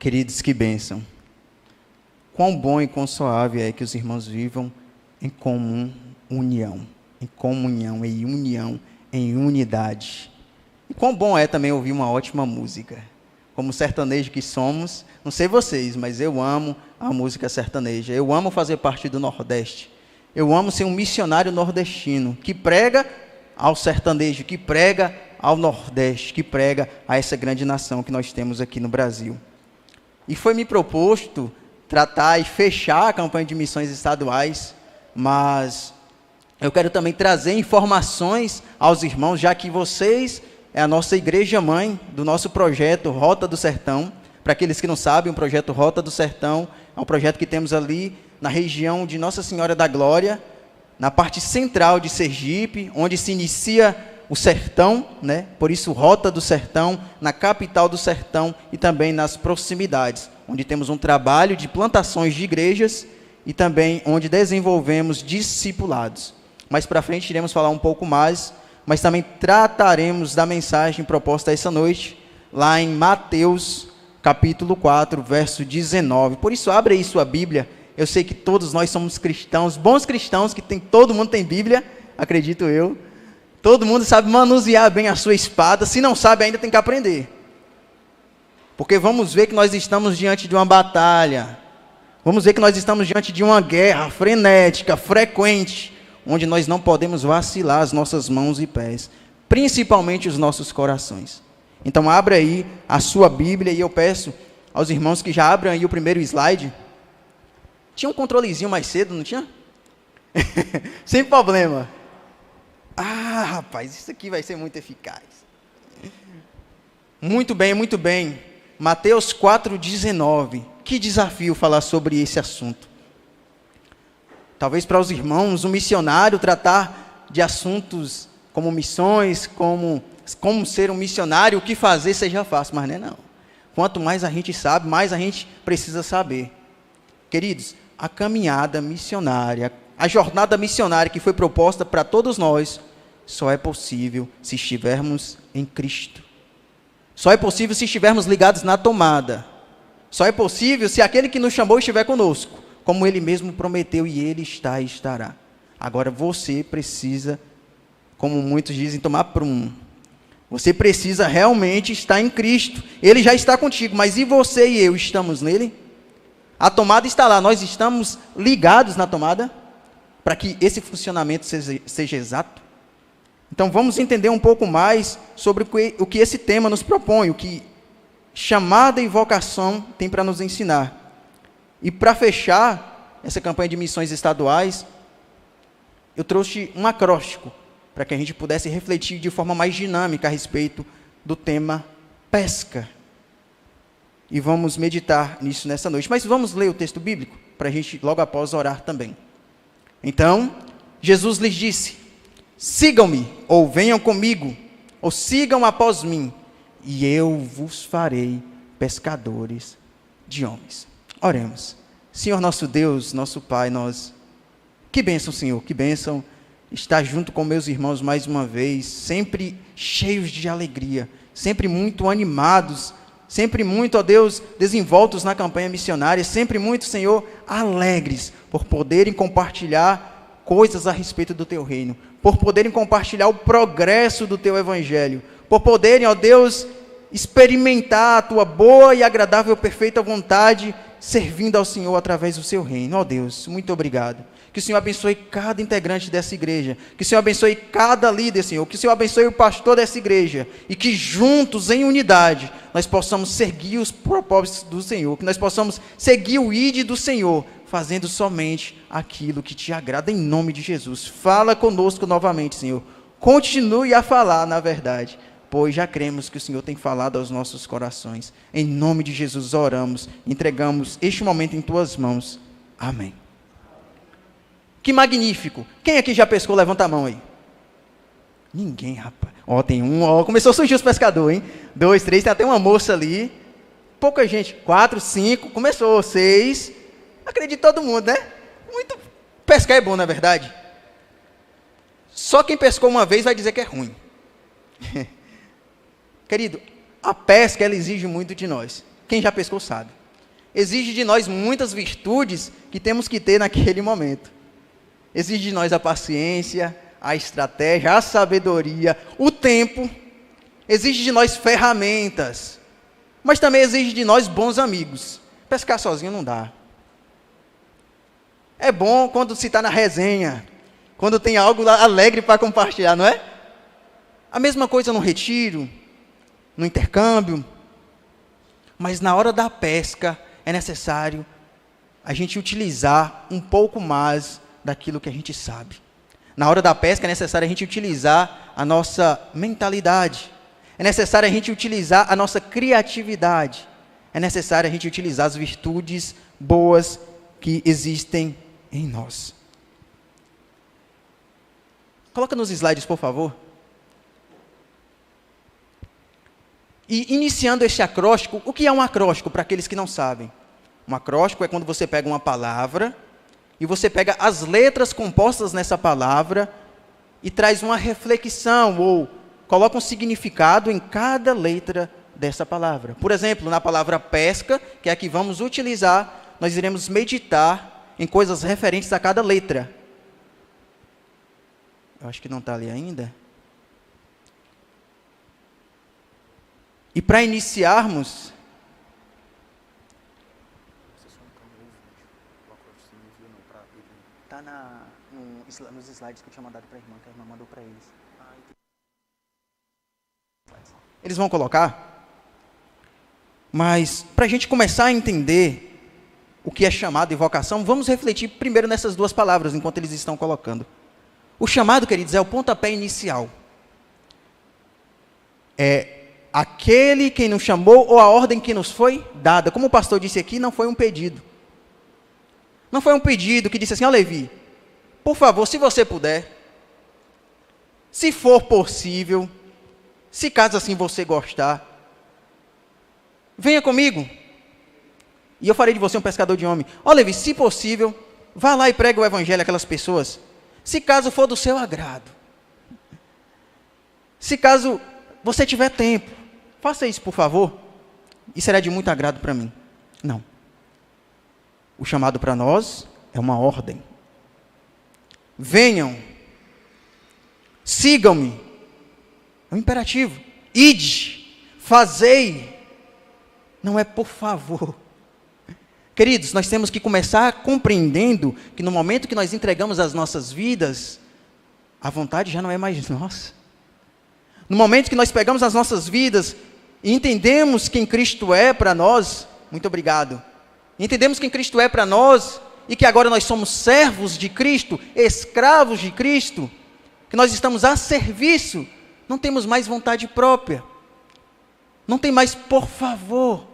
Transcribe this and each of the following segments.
Queridos, que bênção. Quão bom e quão suave é que os irmãos vivam em comunhão, em unidade. E quão bom é também ouvir uma ótima música. Como sertanejo que somos, não sei vocês, mas eu amo a música sertaneja. Eu amo fazer parte do Nordeste. Eu amo ser um missionário nordestino, que prega ao sertanejo, que prega ao Nordeste, que prega a essa grande nação que nós temos aqui no Brasil. E foi me proposto tratar e fechar a campanha de missões estaduais, mas eu quero também trazer informações aos irmãos, já que vocês é a nossa igreja mãe do nosso projeto Rota do Sertão. Para aqueles que não sabem, o projeto Rota do Sertão é um projeto que temos ali na região de Nossa Senhora da Glória, na parte central de Sergipe, onde se inicia o sertão, né? Por isso Rota do Sertão, na capital do sertão e também nas proximidades, onde temos um trabalho de plantações de igrejas e também onde desenvolvemos discipulados. Mais para frente iremos falar um pouco mais, mas também trataremos da mensagem proposta essa noite, lá em Mateus, capítulo 4, verso 19. Por isso, abre aí sua Bíblia. Eu sei que todos nós somos cristãos, bons cristãos, todo mundo tem Bíblia, acredito eu. Todo mundo sabe manusear bem a sua espada. Se não sabe, ainda tem que aprender. Porque vamos ver que nós estamos diante de uma batalha. Vamos ver que nós estamos diante de uma guerra frenética, frequente, onde nós não podemos vacilar as nossas mãos e pés, principalmente os nossos corações. Então, abra aí a sua Bíblia e eu peço aos irmãos que já abram aí o primeiro slide. Tinha um controlezinho mais cedo, não tinha? Sem problema. Ah, rapaz, isso aqui vai ser muito eficaz. Muito bem, muito bem. Mateus 4,19. Que desafio falar sobre esse assunto. Talvez para os irmãos, um missionário tratar de assuntos como missões, como ser um missionário, o que fazer seja fácil, mas não é não. Quanto mais a gente sabe, mais a gente precisa saber. Queridos, a caminhada missionária, a jornada missionária que foi proposta para todos nós, só é possível se estivermos em Cristo. Só é possível se estivermos ligados na tomada. Só é possível se aquele que nos chamou estiver conosco, como Ele mesmo prometeu, e Ele está e estará. Agora você precisa, como muitos dizem, tomar prumo. Você precisa realmente estar em Cristo. Ele já está contigo, mas e você e eu estamos nele? A tomada está lá, nós estamos ligados na tomada, para que esse funcionamento seja exato. Então vamos entender um pouco mais sobre o que esse tema nos propõe, o que chamada e vocação tem para nos ensinar. E para fechar essa campanha de missões estaduais, eu trouxe um acróstico, para que a gente pudesse refletir de forma mais dinâmica a respeito do tema pesca. E vamos meditar nisso nessa noite. Mas vamos ler o texto bíblico, para a gente logo após orar também. Então, Jesus lhes disse: sigam-me, ou venham comigo, ou sigam após mim, e eu vos farei pescadores de homens. Oremos. Senhor nosso Deus, nosso Pai, que bênção, Senhor, que bênção estar junto com meus irmãos mais uma vez, sempre cheios de alegria, sempre muito animados, sempre muito, ó Deus, desenvoltos na campanha missionária, sempre muito, Senhor, alegres por poderem compartilhar coisas a respeito do Teu reino, por poderem compartilhar o progresso do Teu evangelho, por poderem, ó Deus, experimentar a Tua boa e agradável, perfeita vontade, servindo ao Senhor através do Seu reino. Ó Deus, muito obrigado. Que o Senhor abençoe cada integrante dessa igreja, que o Senhor abençoe cada líder, Senhor, que o Senhor abençoe o pastor dessa igreja, e que juntos, em unidade, nós possamos seguir os propósitos do Senhor, que nós possamos seguir o ID do Senhor, fazendo somente aquilo que Te agrada, em nome de Jesus. Fala conosco novamente, Senhor. Continue a falar, na verdade, pois já cremos que o Senhor tem falado aos nossos corações. Em nome de Jesus oramos, entregamos este momento em Tuas mãos. Amém. Que magnífico. Quem aqui já pescou? Levanta a mão aí. Ninguém, rapaz. Ó, tem um, ó, começou a surgir os pescadores, hein? 2, 3, tem até uma moça ali. Pouca gente. 4, 5, começou. 6. Acredito todo mundo, né? Muito. Pescar é bom, na verdade. Só quem pescou uma vez vai dizer que é ruim. Querido, a pesca, ela exige muito de nós. Quem já pescou sabe. exige de nós muitas virtudes que temos que ter naquele momento. Exige de nós a paciência, a estratégia, a sabedoria, o tempo. Exige de nós ferramentas. Mas também exige de nós bons amigos. Pescar sozinho não dá. É bom quando se está na resenha, quando tem algo alegre para compartilhar, não é? A mesma coisa no retiro, no intercâmbio. Mas na hora da pesca é necessário a gente utilizar um pouco mais daquilo que a gente sabe. Na hora da pesca é necessário a gente utilizar a nossa mentalidade. É necessário a gente utilizar a nossa criatividade. É necessário a gente utilizar as virtudes boas que existem em nós. Coloca nos slides, por favor. E iniciando este acróstico, o que é um acróstico para aqueles que não sabem? Um acróstico é quando você pega uma palavra e você pega as letras compostas nessa palavra e traz uma reflexão ou coloca um significado em cada letra dessa palavra. Por exemplo, na palavra pesca, que é a que vamos utilizar, nós iremos meditar em coisas referentes a cada letra. Eu acho que não está ali ainda. E para iniciarmos, está nos slides que eu tinha mandado para a irmã, que a irmã mandou para eles. Eles vão colocar, mas para a gente começar a entender o que é chamado e vocação, vamos refletir primeiro nessas duas palavras, enquanto eles estão colocando. O chamado, queridos, é o pontapé inicial. É aquele quem nos chamou ou a ordem que nos foi dada. Como o pastor disse aqui, não foi um pedido. Não foi um pedido que disse assim, ó Levi, por favor, se você puder, se for possível, se caso assim você gostar, venha comigo. E eu farei de você um pescador de homem. Ó Levi, se possível, vá lá e pregue o evangelho àquelas pessoas. Se caso for do seu agrado. Se caso você tiver tempo, faça isso, por favor, e será de muito agrado para mim. Não. O chamado para nós é uma ordem. Venham, sigam-me. É um imperativo. Ide, fazei. Não é por favor. Queridos, nós temos que começar compreendendo que no momento que nós entregamos as nossas vidas, a vontade já não é mais nossa. No momento que nós pegamos as nossas vidas e entendemos quem Cristo é para nós, muito obrigado. Entendemos quem Cristo é para nós e que agora nós somos servos de Cristo, escravos de Cristo, que nós estamos a serviço, não temos mais vontade própria. Não tem mais por favor.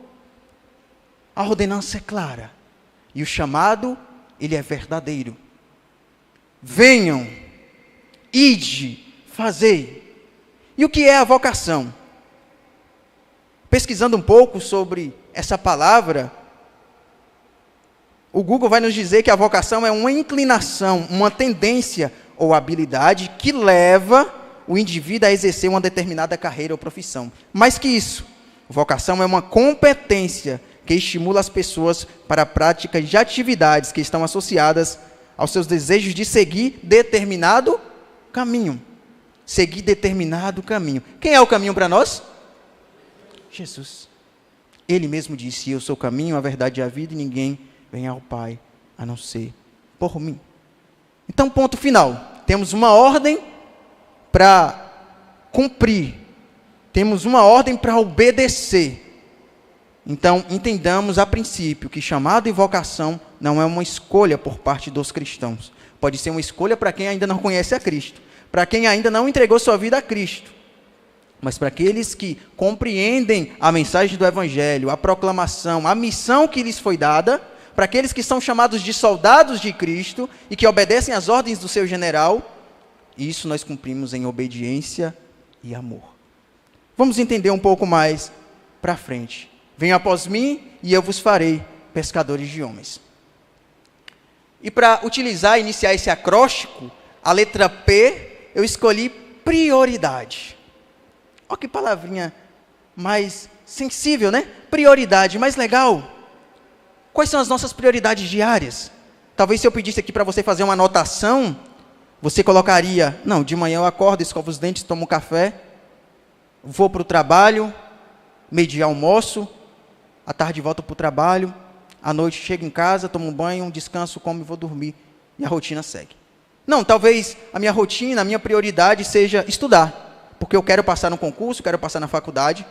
A ordenança é clara e o chamado, ele é verdadeiro. Venham, ide, fazei. E o que é a vocação? Pesquisando um pouco sobre essa palavra, o Google vai nos dizer que a vocação é uma inclinação, uma tendência ou habilidade que leva o indivíduo a exercer uma determinada carreira ou profissão. Mais que isso, vocação é uma competência que estimula as pessoas para a prática de atividades que estão associadas aos seus desejos de seguir determinado caminho. Seguir determinado caminho. Quem é o caminho para nós? Jesus. Ele mesmo disse, eu sou o caminho, a verdade e a vida, e ninguém vem ao Pai, a não ser por mim. Então, ponto final. Temos uma ordem para cumprir. Temos uma ordem para obedecer. Então, entendamos a princípio que chamado e vocação não é uma escolha por parte dos cristãos. Pode ser uma escolha para quem ainda não conhece a Cristo, para quem ainda não entregou sua vida a Cristo. Mas para aqueles que compreendem a mensagem do Evangelho, a proclamação, a missão que lhes foi dada, para aqueles que são chamados de soldados de Cristo e que obedecem às ordens do seu general, isso nós cumprimos em obediência e amor. Vamos entender um pouco mais para frente. Venham após mim e eu vos farei pescadores de homens. E para utilizar e iniciar esse acróstico, a letra P, eu escolhi prioridade. Olha que palavrinha mais sensível, né? Prioridade, mais legal. Quais são as nossas prioridades diárias? Talvez se eu pedisse aqui para você fazer uma anotação, você colocaria, não, de manhã eu acordo, escovo os dentes, tomo um café, vou para o trabalho, meio-dia almoço, à tarde volto para o trabalho, à noite chego em casa, tomo um banho, descanso, como e vou dormir. E a rotina segue. Não, talvez a minha rotina, a minha prioridade seja estudar, porque eu quero passar no concurso, quero passar na faculdade.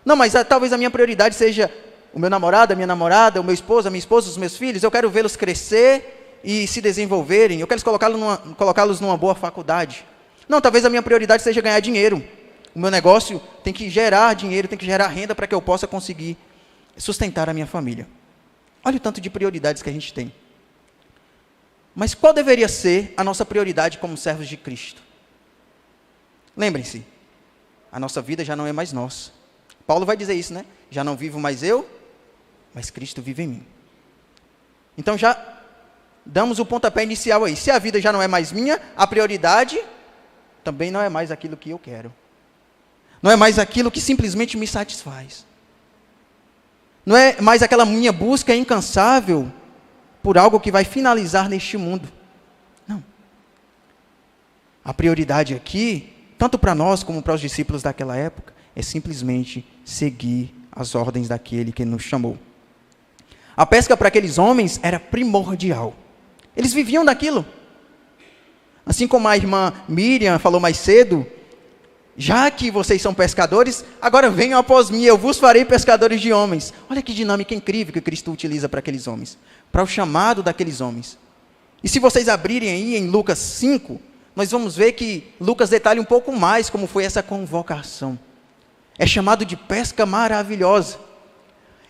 Não, mas talvez a minha prioridade seja o meu namorado, a minha namorada, o meu esposo, a minha esposa, os meus filhos. Eu quero vê-los crescer e se desenvolverem. Eu quero colocá-los numa boa faculdade. Não, talvez a minha prioridade seja ganhar dinheiro. O meu negócio tem que gerar dinheiro, tem que gerar renda para que eu possa conseguir sustentar a minha família. Olha o tanto de prioridades que a gente tem. Mas qual deveria ser a nossa prioridade como servos de Cristo? Lembrem-se, a nossa vida já não é mais nossa. Paulo vai dizer isso, né? Já não vivo mais eu, mas Cristo vive em mim. Então já damos o pontapé inicial aí. Se a vida já não é mais minha, a prioridade também não é mais aquilo que eu quero. Não é mais aquilo que simplesmente me satisfaz. Não é mais aquela minha busca incansável por algo que vai finalizar neste mundo. Não. A prioridade aqui, tanto para nós como para os discípulos daquela época, é simplesmente seguir as ordens daquele que nos chamou. A pesca para aqueles homens era primordial. Eles viviam daquilo. Assim como a irmã Miriam falou mais cedo, já que vocês são pescadores, agora venham após mim, eu vos farei pescadores de homens. Olha que dinâmica incrível que Cristo utiliza para aqueles homens, para o chamado daqueles homens. E se vocês abrirem aí em Lucas 5, nós vamos ver que Lucas detalha um pouco mais como foi essa convocação. É chamado de pesca maravilhosa.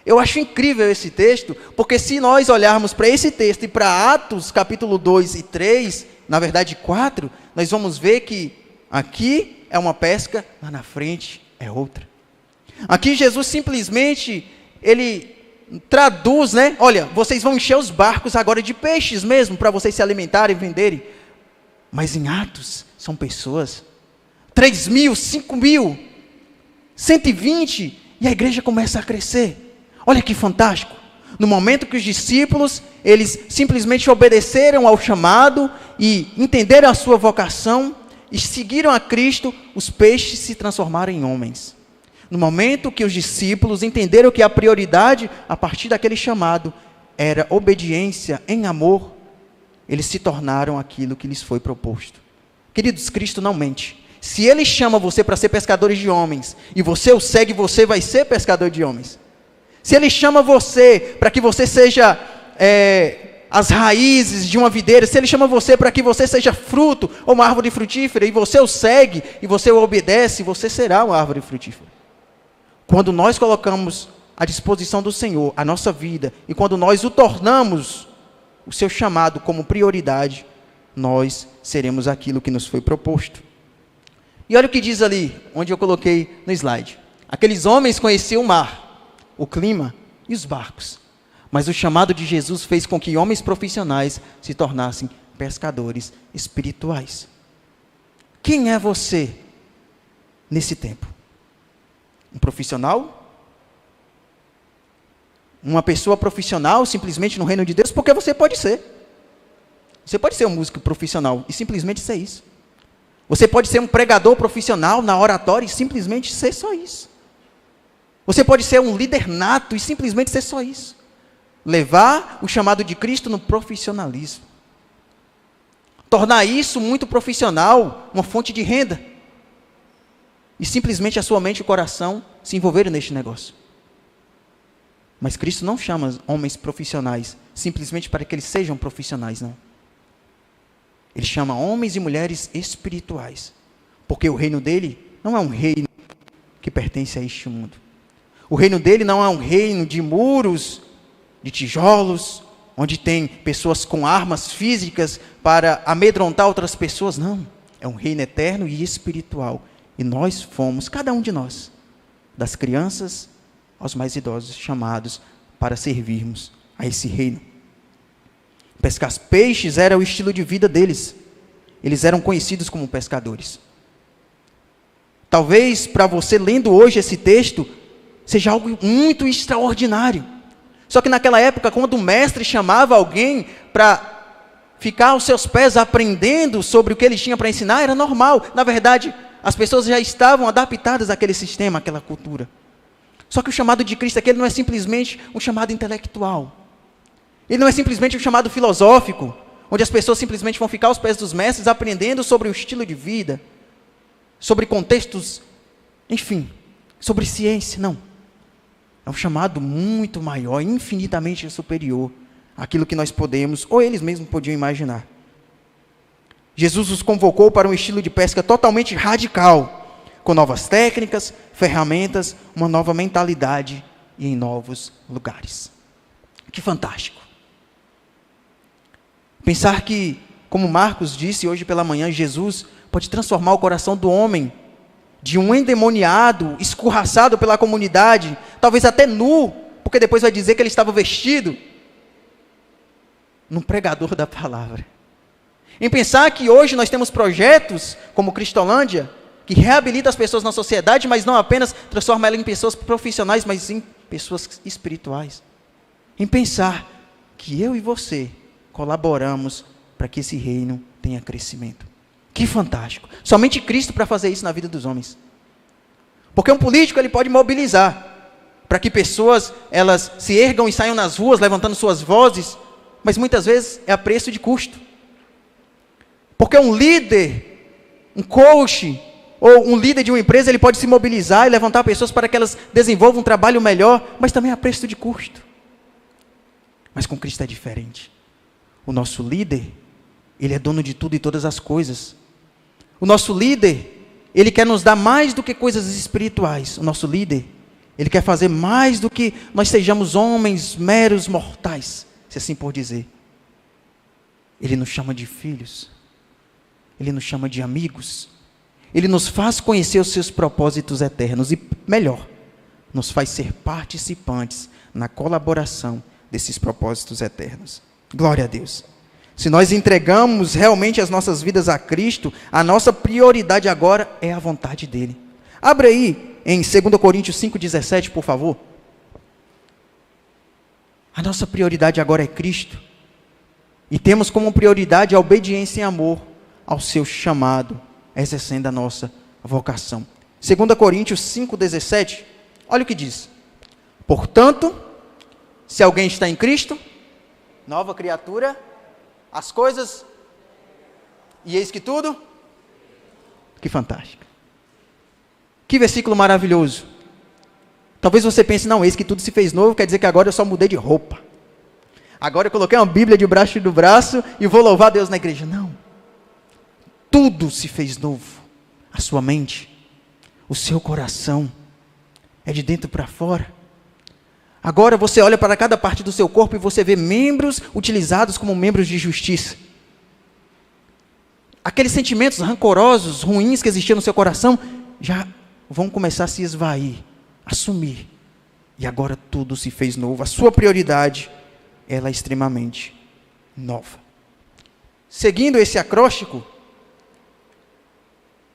Eu acho incrível esse texto, porque se nós olharmos para esse texto e para Atos capítulo 2 e 3, na verdade 4, nós vamos ver que aqui é uma pesca, lá na frente é outra. Aqui Jesus simplesmente, ele traduz, né? Olha, vocês vão encher os barcos agora de peixes mesmo, para vocês se alimentarem e venderem. Mas em Atos, são pessoas. 3.000, 5.000, 120, e a igreja começa a crescer. Olha que fantástico. No momento que os discípulos, eles simplesmente obedeceram ao chamado e entenderam a sua vocação, e seguiram a Cristo, os peixes se transformaram em homens. No momento que os discípulos entenderam que a prioridade, a partir daquele chamado, era obediência em amor, eles se tornaram aquilo que lhes foi proposto. Queridos, Cristo não mente. Se Ele chama você para ser pescadores de homens, e você o segue, você vai ser pescador de homens. Se Ele chama você para que você seja as raízes de uma videira, se Ele chama você para que você seja fruto, ou uma árvore frutífera, e você o segue, e você o obedece, você será uma árvore frutífera. Quando nós colocamos à disposição do Senhor a nossa vida, e quando nós o tornamos o seu chamado como prioridade, nós seremos aquilo que nos foi proposto. E olha o que diz ali, onde eu coloquei no slide. Aqueles homens conheciam o mar, o clima e os barcos. Mas o chamado de Jesus fez com que homens profissionais se tornassem pescadores espirituais. Quem é você nesse tempo? Um profissional? Uma pessoa profissional simplesmente no reino de Deus? Porque você pode ser. Você pode ser um músico profissional e simplesmente ser isso. Você pode ser um pregador profissional na oratória e simplesmente ser só isso. Você pode ser um líder nato e simplesmente ser só isso. Levar o chamado de Cristo no profissionalismo. Tornar isso muito profissional, uma fonte de renda. E simplesmente a sua mente e o coração se envolverem neste negócio. Mas Cristo não chama homens profissionais simplesmente para que eles sejam profissionais, não. Ele chama homens e mulheres espirituais. Porque o reino dele não é um reino que pertence a este mundo. O reino dele não é um reino de muros, de tijolos, onde tem pessoas com armas físicas para amedrontar outras pessoas. Não, é um reino eterno e espiritual. E nós fomos, cada um de nós, das crianças aos mais idosos, chamados para servirmos a esse reino. Pescar peixes era o estilo de vida deles. Eles eram conhecidos como pescadores. Talvez para você, lendo hoje esse texto, seja algo muito extraordinário. Só que naquela época, quando o mestre chamava alguém para ficar aos seus pés aprendendo sobre o que ele tinha para ensinar, era normal. Na verdade, as pessoas já estavam adaptadas àquele sistema, àquela cultura. Só que o chamado de Cristo aqui não é simplesmente um chamado intelectual. Ele não é simplesmente um chamado filosófico, onde as pessoas simplesmente vão ficar aos pés dos mestres aprendendo sobre o estilo de vida, sobre contextos, enfim, sobre ciência. Não. É um chamado muito maior, infinitamente superior àquilo que nós podemos, ou eles mesmos podiam imaginar. Jesus os convocou para um estilo de pesca totalmente radical, com novas técnicas, ferramentas, uma nova mentalidade e em novos lugares. Que fantástico! Pensar que, como Marcos disse hoje pela manhã, Jesus pode transformar o coração do homem de um endemoniado, escorraçado pela comunidade, talvez até nu, porque depois vai dizer que ele estava vestido, num pregador da palavra. Em pensar que hoje nós temos projetos, como Cristolândia, que reabilita as pessoas na sociedade, mas não apenas transforma ela em pessoas profissionais, mas em pessoas espirituais. Em pensar que eu e você colaboramos para que esse reino tenha crescimento. Que fantástico. Somente Cristo para fazer isso na vida dos homens. Porque um político ele pode mobilizar para que pessoas elas se ergam e saiam nas ruas levantando suas vozes, mas muitas vezes é a preço de custo. Porque um líder, um coach, ou um líder de uma empresa, ele pode se mobilizar e levantar pessoas para que elas desenvolvam um trabalho melhor, mas também a preço de custo. Mas com Cristo é diferente. O nosso líder, ele é dono de tudo e todas as coisas. O nosso líder, ele quer nos dar mais do que coisas espirituais. O nosso líder, ele quer fazer mais do que nós sejamos homens meros mortais, se assim por dizer. Ele nos chama de filhos. Ele nos chama de amigos. Ele nos faz conhecer os seus propósitos eternos. E melhor, nos faz ser participantes na colaboração desses propósitos eternos. Glória a Deus. Se nós entregamos realmente as nossas vidas a Cristo, a nossa prioridade agora é a vontade dEle. Abra aí em 2 Coríntios 5,17, por favor. A nossa prioridade agora é Cristo. E temos como prioridade a obediência em amor ao seu chamado, exercendo a nossa vocação. 2 Coríntios 5,17, olha o que diz. Portanto, se alguém está em Cristo, nova criatura, as coisas, e eis que tudo, que fantástico. Que versículo maravilhoso. Talvez você pense, não, eis que tudo se fez novo, quer dizer que agora eu só mudei de roupa. Agora eu coloquei uma Bíblia debaixo do braço e vou louvar Deus na igreja. Não. Tudo se fez novo. A sua mente, o seu coração, é de dentro para fora. Agora você olha para cada parte do seu corpo e você vê membros utilizados como membros de justiça. Aqueles sentimentos rancorosos, ruins que existiam no seu coração, já vão começar a se esvair, a sumir. E agora tudo se fez novo. A sua prioridade, ela é extremamente nova. Seguindo esse acróstico,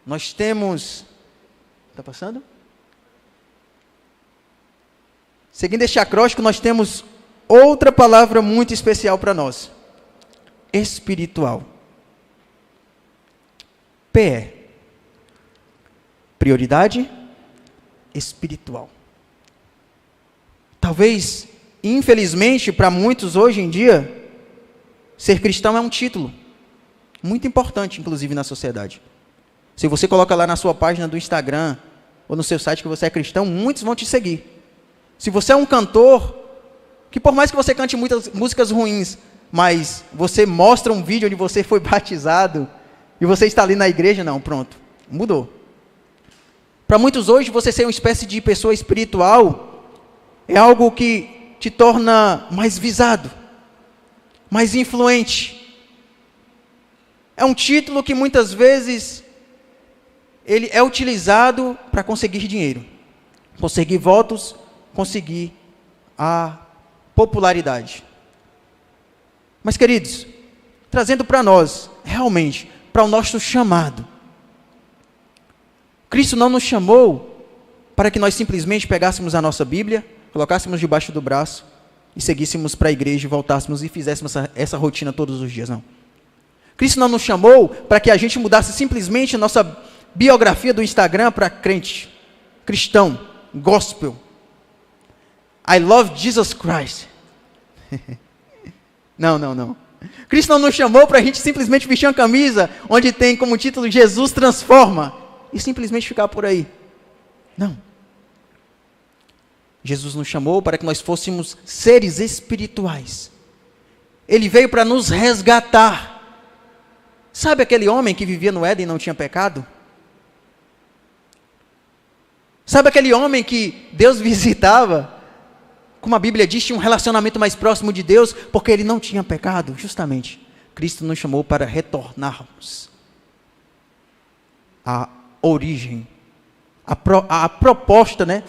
nós temos... Está passando? Seguindo este acróstico, nós temos outra palavra muito especial para nós. Espiritual. PE. Prioridade espiritual. Talvez, infelizmente, para muitos hoje em dia, ser cristão é um título. Muito importante, inclusive, na sociedade. Se você coloca lá na sua página do Instagram, ou no seu site que você é cristão, muitos vão te seguir. Se você é um cantor, que por mais que você cante muitas músicas ruins, mas você mostra um vídeo onde você foi batizado, e você está ali na igreja, não, pronto, mudou. Para muitos hoje, você ser uma espécie de pessoa espiritual, é algo que te torna mais visado, mais influente. É um título que muitas vezes, ele é utilizado para conseguir dinheiro, conseguir votos, conseguir a popularidade. Mas, queridos, trazendo para nós, realmente, para o nosso chamado. Cristo não nos chamou para que nós simplesmente pegássemos a nossa Bíblia, colocássemos debaixo do braço e seguíssemos para a igreja e voltássemos e fizéssemos essa rotina todos os dias, não. Cristo não nos chamou para que a gente mudasse simplesmente a nossa biografia do Instagram para crente, cristão, gospel. I love Jesus Christ. Não. Cristo não nos chamou para a gente simplesmente vestir uma camisa onde tem como título Jesus transforma e simplesmente ficar por aí. Não. Jesus nos chamou para que nós fôssemos seres espirituais. Ele veio para nos resgatar. Sabe aquele homem que vivia no Éden e não tinha pecado? Sabe aquele homem que Deus visitava? Como a Bíblia diz, tinha um relacionamento mais próximo de Deus, porque ele não tinha pecado. Justamente, Cristo nos chamou para retornarmos à origem, à proposta, né,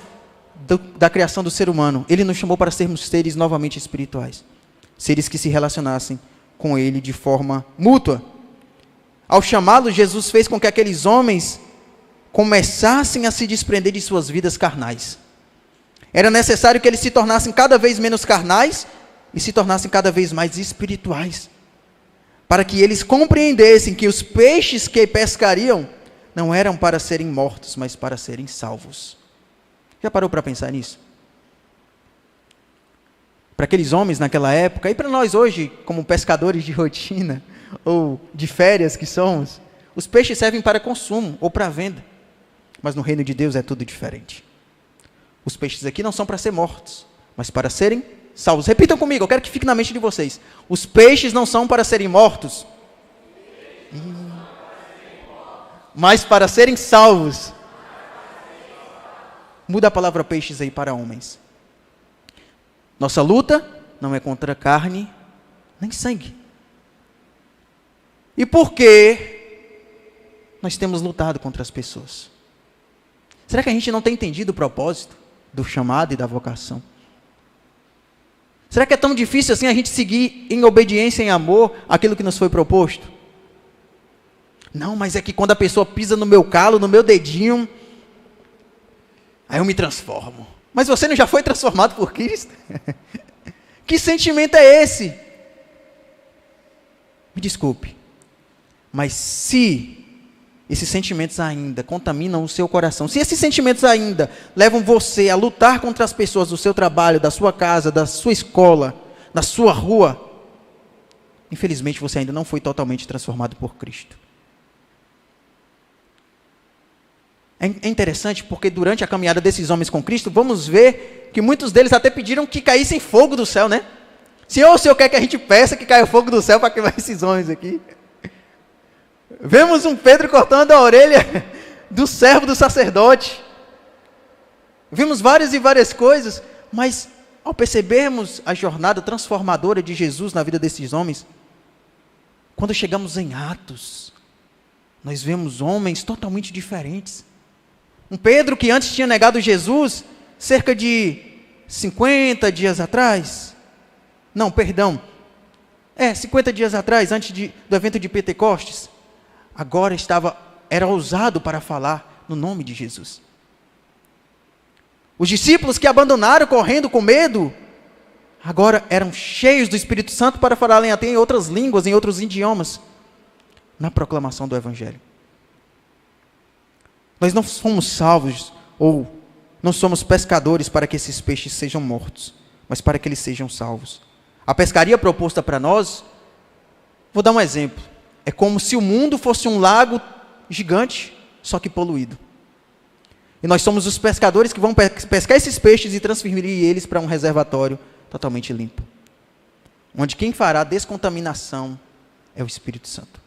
da criação do ser humano. Ele nos chamou para sermos seres novamente espirituais. Seres que se relacionassem com Ele de forma mútua. Ao chamá-lo, Jesus fez com que aqueles homens começassem a se desprender de suas vidas carnais. Era necessário que eles se tornassem cada vez menos carnais e se tornassem cada vez mais espirituais, para que eles compreendessem que os peixes que pescariam não eram para serem mortos, mas para serem salvos. Já parou para pensar nisso? Para aqueles homens naquela época, e para nós hoje, como pescadores de rotina, ou de férias que somos, os peixes servem para consumo, ou para venda. Mas no reino de Deus é tudo diferente. Os peixes aqui não são para ser mortos, mas para serem salvos. Repitam comigo, eu quero que fique na mente de vocês. Os peixes não são para serem mortos, mas para serem salvos. Muda a palavra peixes aí para homens. Nossa luta não é contra carne nem sangue. E por que nós temos lutado contra as pessoas? Será que a gente não tem entendido o propósito do chamado e da vocação? Será que é tão difícil assim a gente seguir em obediência, em amor, aquilo que nos foi proposto? Não, mas é que quando a pessoa pisa no meu calo, no meu dedinho, aí eu me transformo. Mas você não já foi transformado por Cristo? Que sentimento é esse? Me desculpe, mas se esses sentimentos ainda contaminam o seu coração, se esses sentimentos ainda levam você a lutar contra as pessoas do seu trabalho, da sua casa, da sua escola, da sua rua, infelizmente você ainda não foi totalmente transformado por Cristo. É interessante porque durante a caminhada desses homens com Cristo, vamos ver que muitos deles até pediram que caíssem fogo do céu, né? Senhor, o Senhor quer que a gente peça que caia fogo do céu para queimar esses homens aqui. Vemos um Pedro cortando a orelha do servo do sacerdote. Vimos várias e várias coisas, mas ao percebermos a jornada transformadora de Jesus na vida desses homens, quando chegamos em Atos, nós vemos homens totalmente diferentes. Um Pedro que antes tinha negado Jesus, cerca de 50 dias atrás. Não, perdão. 50 dias atrás, antes do evento de Pentecostes. Agora era ousado para falar no nome de Jesus. Os discípulos que abandonaram correndo com medo, agora eram cheios do Espírito Santo para falarem até em outras línguas, em outros idiomas, na proclamação do Evangelho. Nós não fomos salvos, ou não somos pescadores para que esses peixes sejam mortos, mas para que eles sejam salvos. A pescaria proposta para nós, vou dar um exemplo, é como se o mundo fosse um lago gigante, só que poluído. E nós somos os pescadores que vão pescar esses peixes e transferir eles para um reservatório totalmente limpo, onde quem fará a descontaminação é o Espírito Santo.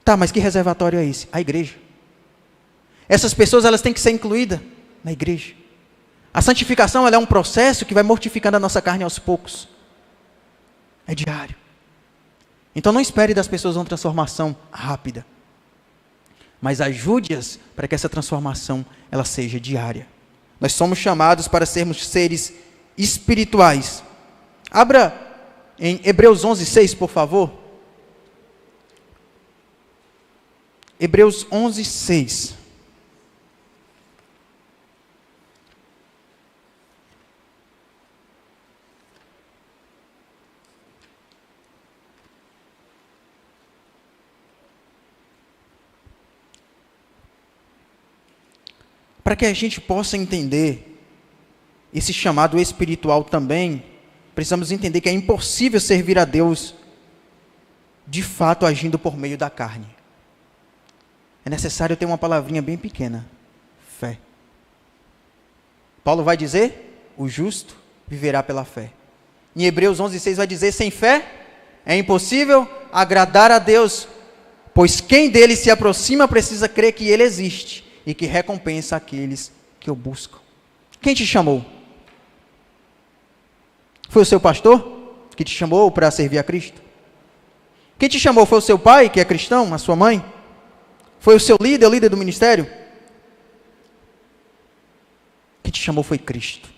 Tá, mas que reservatório é esse? A igreja. Essas pessoas elas têm que ser incluídas na igreja. A santificação ela é um processo que vai mortificando a nossa carne aos poucos. É diário. Então não espere das pessoas uma transformação rápida, mas ajude-as para que essa transformação ela seja diária. Nós somos chamados para sermos seres espirituais. Abra em Hebreus 11:6, por favor. Hebreus 11:6. Para que a gente possa entender esse chamado espiritual também, precisamos entender que é impossível servir a Deus de fato agindo por meio da carne. É necessário ter uma palavrinha bem pequena: fé. Paulo vai dizer: o justo viverá pela fé. Em Hebreus 11:6 vai dizer: sem fé é impossível agradar a Deus, pois quem dele se aproxima precisa crer que ele existe e que recompensa aqueles que o buscam. Quem te chamou? Foi o seu pastor que te chamou para servir a Cristo? Quem te chamou foi o seu pai, que é cristão, a sua mãe? Foi o seu líder, o líder do ministério? Quem te chamou foi Cristo.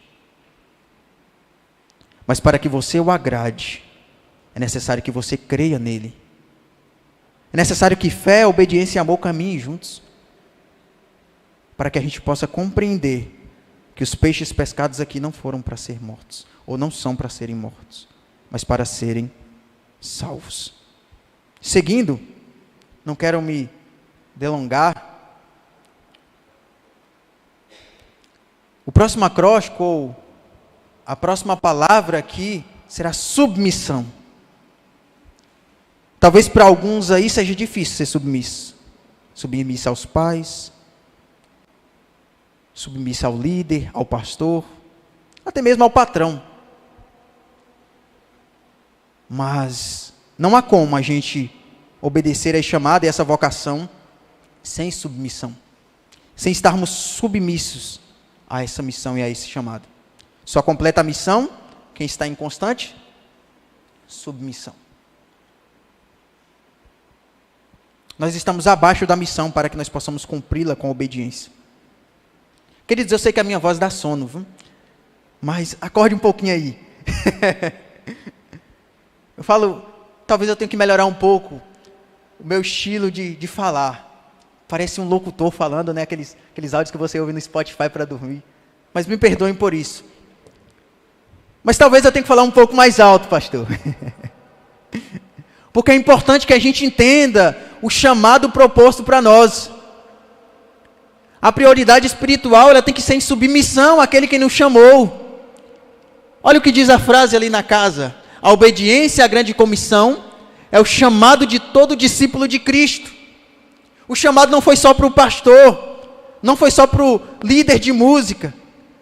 Mas para que você o agrade, é necessário que você creia nele. É necessário que fé, obediência e amor caminhem juntos, para que a gente possa compreender que os peixes pescados aqui não foram para ser mortos, ou não são para serem mortos, mas para serem salvos. Seguindo, não quero me delongar, o próximo acróstico, ou a próxima palavra aqui, será submissão. Talvez para alguns aí seja difícil ser submisso. Submissa aos pais, submissa ao líder, ao pastor, até mesmo ao patrão. Mas não há como a gente obedecer a chamada e essa vocação sem submissão, sem estarmos submissos a essa missão e a esse chamado. Só completa a missão quem está em constante submissão. Nós estamos abaixo da missão para que nós possamos cumpri-la com obediência. Queridos, eu sei que a minha voz dá sono, viu? Mas acorde um pouquinho aí. Eu falo, talvez eu tenha que melhorar um pouco o meu estilo de falar. Parece um locutor falando, né? Aqueles áudios que você ouve no Spotify para dormir. Mas me perdoem por isso. Mas talvez eu tenha que falar um pouco mais alto, pastor. Porque é importante que a gente entenda o chamado proposto para nós. A prioridade espiritual, ela tem que ser em submissão àquele que nos chamou. Olha o que diz a frase ali na casa: a obediência à grande comissão é o chamado de todo discípulo de Cristo. O chamado não foi só para o pastor, não foi só para o líder de música,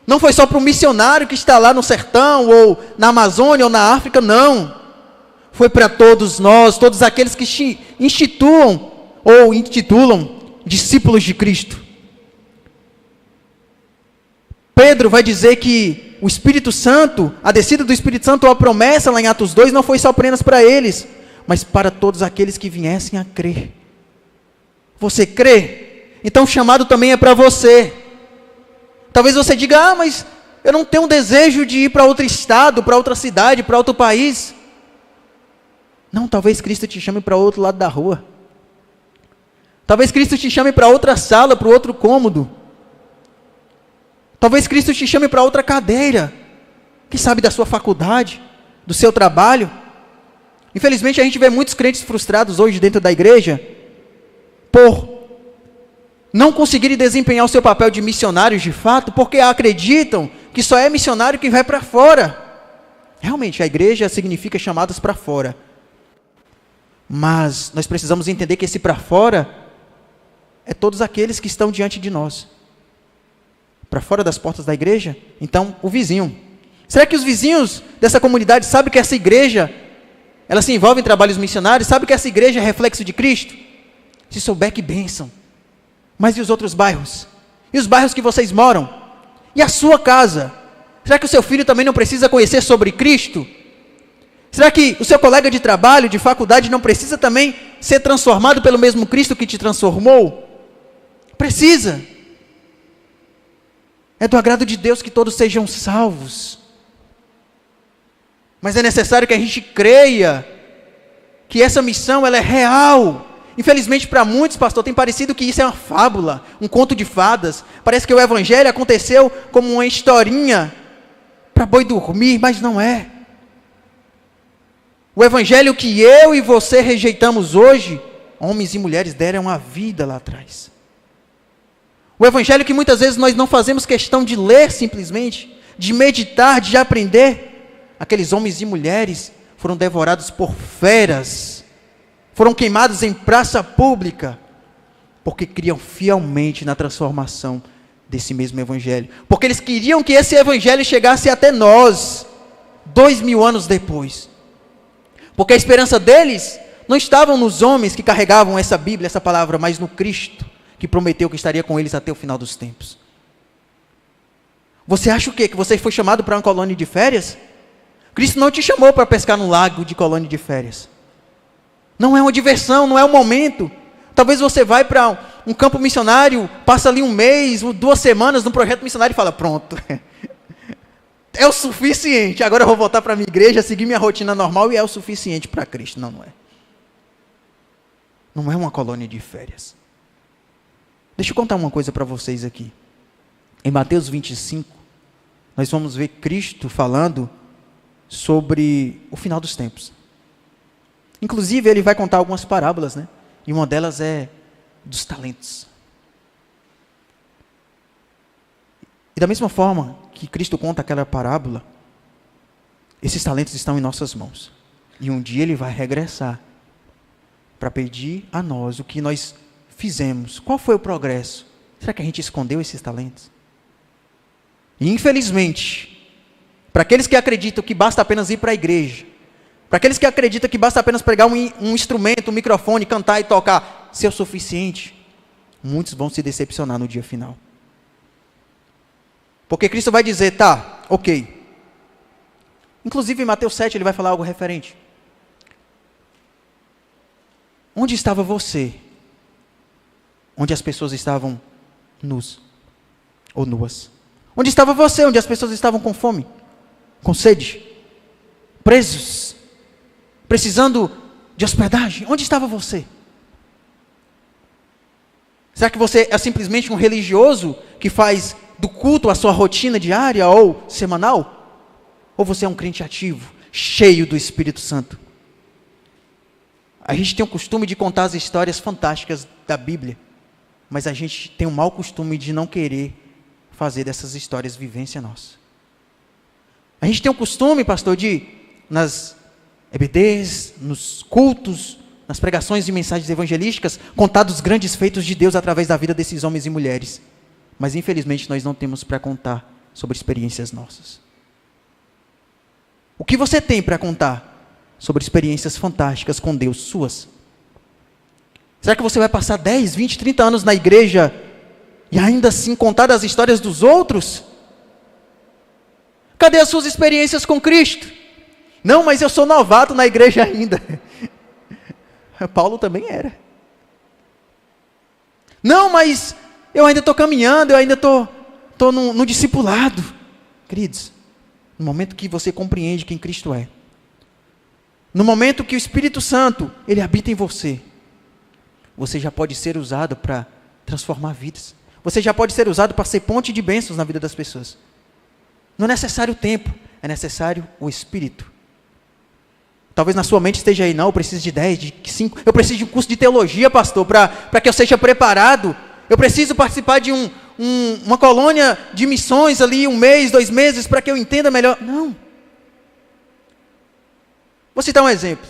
não foi só para o missionário que está lá no sertão, ou na Amazônia, ou na África, não. Foi para todos nós, todos aqueles que instituam ou intitulam discípulos de Cristo. Pedro vai dizer que o Espírito Santo, a descida do Espírito Santo, ou a promessa lá em Atos 2, não foi só apenas para eles, mas para todos aqueles que viessem a crer. Você crê? Então o chamado também é para você. Talvez você diga: mas eu não tenho um desejo de ir para outro estado, para outra cidade, para outro país. Não, talvez Cristo te chame para outro lado da rua. Talvez Cristo te chame para outra sala, para outro cômodo. Talvez Cristo te chame para outra cadeira. Quem sabe da sua faculdade, do seu trabalho. Infelizmente a gente vê muitos crentes frustrados hoje dentro da igreja, por não conseguirem desempenhar o seu papel de missionários de fato, porque acreditam que só é missionário quem vai para fora. Realmente a igreja significa chamados para fora. Mas nós precisamos entender que esse para fora é todos aqueles que estão diante de nós. Para fora das portas da igreja, então o vizinho. Será que os vizinhos dessa comunidade sabem que essa igreja, ela se envolve em trabalhos missionários? Sabe que essa igreja é reflexo de Cristo? Se souber, que bênção. Mas e os outros bairros? E os bairros que vocês moram? E a sua casa? Será que o seu filho também não precisa conhecer sobre Cristo? Será que o seu colega de trabalho, de faculdade, não precisa também ser transformado pelo mesmo Cristo que te transformou? Precisa. É do agrado de Deus que todos sejam salvos. Mas é necessário que a gente creia que essa missão ela é real. Infelizmente para muitos, pastor, tem parecido que isso é uma fábula, um conto de fadas. Parece que o evangelho aconteceu como uma historinha para boi dormir, mas não é. O evangelho que eu e você rejeitamos hoje, homens e mulheres deram a vida lá atrás. O evangelho que muitas vezes nós não fazemos questão de ler simplesmente, de meditar, de aprender. Aqueles homens e mulheres foram devorados por feras, foram queimados em praça pública, porque criam fielmente na transformação desse mesmo evangelho. Porque eles queriam que esse evangelho chegasse até nós, 2000 anos depois. Porque a esperança deles não estava nos homens que carregavam essa Bíblia, essa palavra, mas no Cristo, que prometeu que estaria com eles até o final dos tempos. Você acha o quê? Que você foi chamado para uma colônia de férias? Cristo não te chamou para pescar no lago de colônia de férias. Não é uma diversão, não é um momento. Talvez você vai para um campo missionário, passa ali um mês, 2 semanas no projeto missionário e fala, pronto, é o suficiente, agora eu vou voltar para a minha igreja, seguir minha rotina normal e é o suficiente para Cristo. Não, não é. Não é uma colônia de férias. Deixa eu contar uma coisa para vocês aqui. Em Mateus 25, nós vamos ver Cristo falando sobre o final dos tempos. Inclusive, ele vai contar algumas parábolas, né? E uma delas é dos talentos. E da mesma forma que Cristo conta aquela parábola, esses talentos estão em nossas mãos. E um dia ele vai regressar para pedir a nós o que nós fizemos. Qual foi o progresso? Será que a gente escondeu esses talentos? E infelizmente, para aqueles que acreditam que basta apenas ir para a igreja, para aqueles que acreditam que basta apenas pegar um instrumento, um microfone, cantar e tocar, ser o suficiente, muitos vão se decepcionar no dia final. Porque Cristo vai dizer, tá, ok. Inclusive em Mateus 7 ele vai falar algo referente. Onde estava você? Onde as pessoas estavam nus ou nuas? Onde estava você? Onde as pessoas estavam com fome, com sede, presos, precisando de hospedagem? Onde estava você? Será que você é simplesmente um religioso que faz do culto a sua rotina diária ou semanal? Ou você é um crente ativo, cheio do Espírito Santo? A gente tem o costume de contar as histórias fantásticas da Bíblia, mas a gente tem um mau costume de não querer fazer dessas histórias vivência nossa. A gente tem o costume, pastor, de nas EBDs, nos cultos, nas pregações e mensagens evangelísticas, contar dos grandes feitos de Deus através da vida desses homens e mulheres. Mas infelizmente nós não temos para contar sobre experiências nossas. O que você tem para contar sobre experiências fantásticas com Deus, suas? Será que você vai passar 10, 20, 30 anos na igreja e ainda assim contar as histórias dos outros? Cadê as suas experiências com Cristo? Não, mas eu sou novato na igreja ainda. Paulo também era. Não, mas eu ainda estou caminhando, eu ainda estou no discipulado. Queridos, no momento que você compreende quem Cristo é, no momento que o Espírito Santo, ele habita em você, você já pode ser usado para transformar vidas. Você já pode ser usado para ser ponte de bênçãos na vida das pessoas. Não é necessário o tempo, é necessário o Espírito. Talvez na sua mente esteja aí, não, eu preciso de 10, de 5, eu preciso de um curso de teologia, pastor, para que eu seja preparado. Eu preciso participar de uma colônia de missões ali, 1 mês, 2 meses, para que eu entenda melhor. Não. Vou citar um exemplo.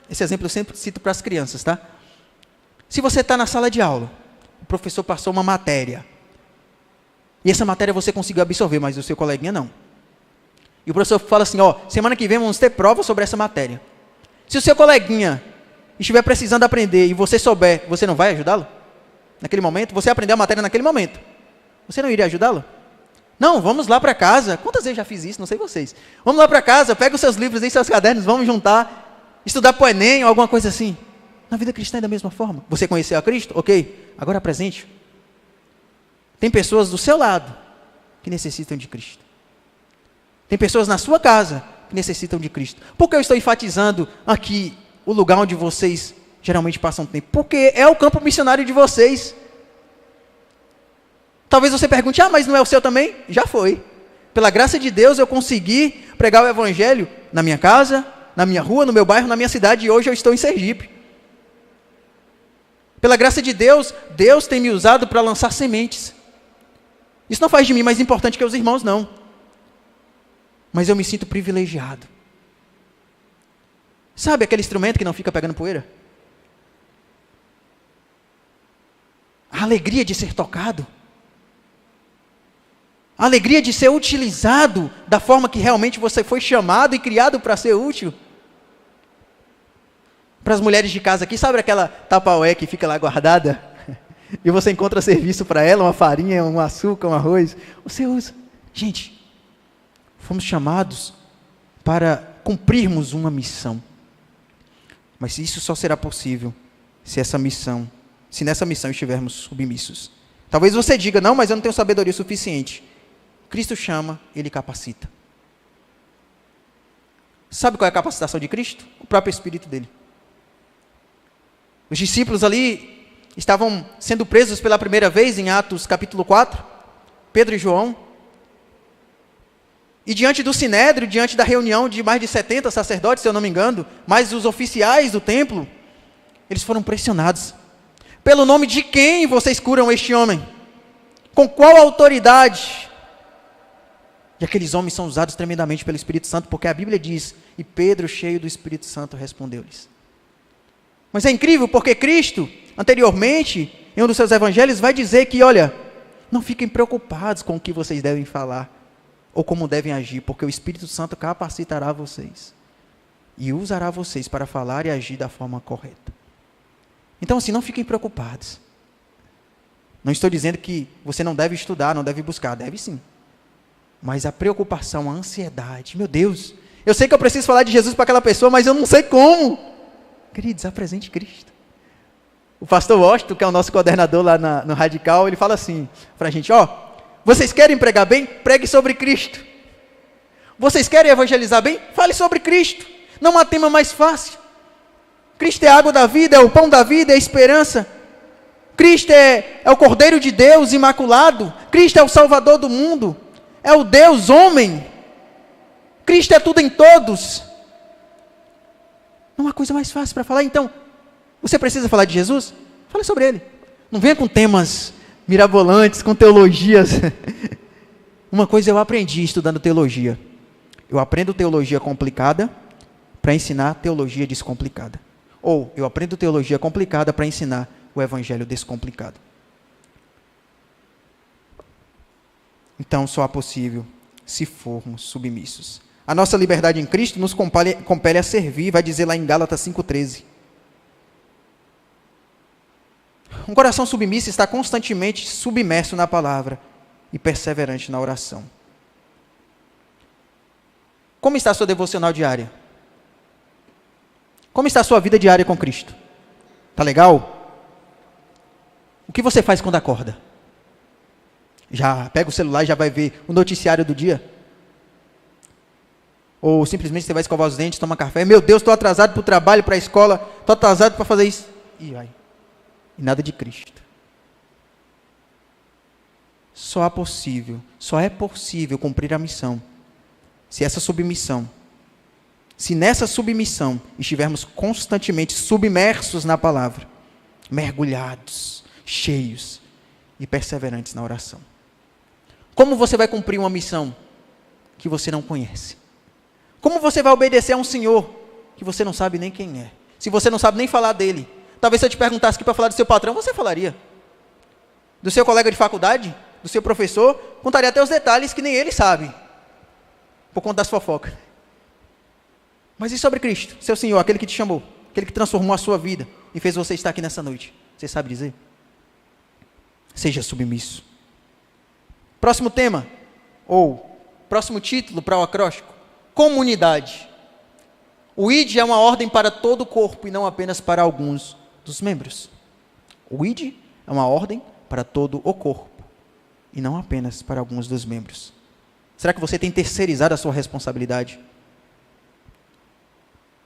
Esse exemplo eu sempre cito para as crianças, tá? Se você está na sala de aula, o professor passou uma matéria, e essa matéria você conseguiu absorver, mas o seu coleguinha não. E o professor fala assim, semana que vem vamos ter prova sobre essa matéria. Se o seu coleguinha estiver precisando aprender e você souber, você não vai ajudá-lo? Naquele momento, você aprendeu a matéria naquele momento. Você não iria ajudá-lo? Não, vamos lá para casa. Quantas vezes já fiz isso? Não sei vocês. Vamos lá para casa, pega os seus livros e seus cadernos, vamos juntar, estudar para o Enem ou alguma coisa assim. Na vida cristã é da mesma forma. Você conheceu a Cristo? Ok. Agora apresente. Tem pessoas do seu lado que necessitam de Cristo. Tem pessoas na sua casa que necessitam de Cristo. Por que eu estou enfatizando aqui o lugar onde vocês geralmente passam tempo? Porque é o campo missionário de vocês. Talvez você pergunte, mas não é o seu também? Já foi. Pela graça de Deus eu consegui pregar o Evangelho na minha casa, na minha rua, no meu bairro, na minha cidade, e hoje eu estou em Sergipe. Pela graça de Deus, Deus tem me usado para lançar sementes. Isso não faz de mim mais importante que os irmãos, não. Mas eu me sinto privilegiado. Sabe aquele instrumento que não fica pegando poeira? A alegria de ser tocado. A alegria de ser utilizado da forma que realmente você foi chamado e criado para ser útil. Para as mulheres de casa aqui, sabe aquela Tupperware que fica lá guardada? E você encontra serviço para ela, uma farinha, um açúcar, um arroz. Você usa. Gente, fomos chamados para cumprirmos uma missão. Mas isso só será possível se nessa missão estivermos submissos. Talvez você diga, não, mas eu não tenho sabedoria suficiente. Cristo chama, Ele capacita. Sabe qual é a capacitação de Cristo? O próprio Espírito dele. Os discípulos ali estavam sendo presos pela primeira vez em Atos capítulo 4, Pedro e João. E diante do sinédrio, diante da reunião de mais de 70 sacerdotes, se eu não me engano, mais os oficiais do templo, eles foram pressionados. Pelo nome de quem vocês curam este homem? Com qual autoridade? E aqueles homens são usados tremendamente pelo Espírito Santo, porque a Bíblia diz, e Pedro, cheio do Espírito Santo, respondeu-lhes. Mas é incrível, porque Cristo, anteriormente, em um dos seus evangelhos, vai dizer que, olha, não fiquem preocupados com o que vocês devem falar, ou como devem agir, porque o Espírito Santo capacitará vocês, e usará vocês para falar e agir da forma correta. Então, assim, não fiquem preocupados. Não estou dizendo que você não deve estudar, não deve buscar, deve sim. Mas a preocupação, a ansiedade, meu Deus, eu sei que eu preciso falar de Jesus para aquela pessoa, mas eu não sei como. Queridos, apresente Cristo. O pastor Washington, que é o nosso coordenador lá no Radical, ele fala assim para a gente, vocês querem pregar bem? Pregue sobre Cristo. Vocês querem evangelizar bem? Fale sobre Cristo. Não há tema mais fácil. Cristo é a água da vida, é o pão da vida, é a esperança. Cristo é o Cordeiro de Deus imaculado. Cristo é o Salvador do mundo. É o Deus homem. Cristo é tudo em todos. Não há coisa mais fácil para falar. Então, você precisa falar de Jesus? Fale sobre Ele. Não venha com temas mirabolantes, com teologias. Uma coisa eu aprendi estudando teologia. Eu aprendo teologia complicada para ensinar teologia descomplicada. Ou eu aprendo teologia complicada para ensinar o evangelho descomplicado. Então, só é possível se formos submissos. A nossa liberdade em Cristo nos compele a servir, vai dizer lá em Gálatas 5,13. Um coração submisso está constantemente submerso na palavra e perseverante na oração. Como está a sua devocional diária? Como está a sua vida diária com Cristo? Está legal? O que você faz quando acorda? Já pega o celular e já vai ver o noticiário do dia? Ou simplesmente você vai escovar os dentes, toma café, meu Deus, estou atrasado para o trabalho, para a escola, estou atrasado para fazer isso. E nada de Cristo. Só é possível cumprir a missão, se nessa submissão estivermos constantemente submersos na palavra, mergulhados, cheios e perseverantes na oração. Como você vai cumprir uma missão que você não conhece? Como você vai obedecer a um Senhor que você não sabe nem quem é? Se você não sabe nem falar dele. Talvez se eu te perguntasse aqui para falar do seu patrão, você falaria. Do seu colega de faculdade, do seu professor, contaria até os detalhes que nem ele sabe. Por conta das fofocas. Mas e sobre Cristo, seu Senhor, aquele que te chamou, aquele que transformou a sua vida e fez você estar aqui nessa noite? Você sabe dizer? Seja submisso. Próximo tema, ou próximo título para o acróstico. Comunidade. O ID é uma ordem para todo o corpo e não apenas para alguns dos membros. O ID é uma ordem para todo o corpo e não apenas para alguns dos membros. Será que você tem terceirizado a sua responsabilidade?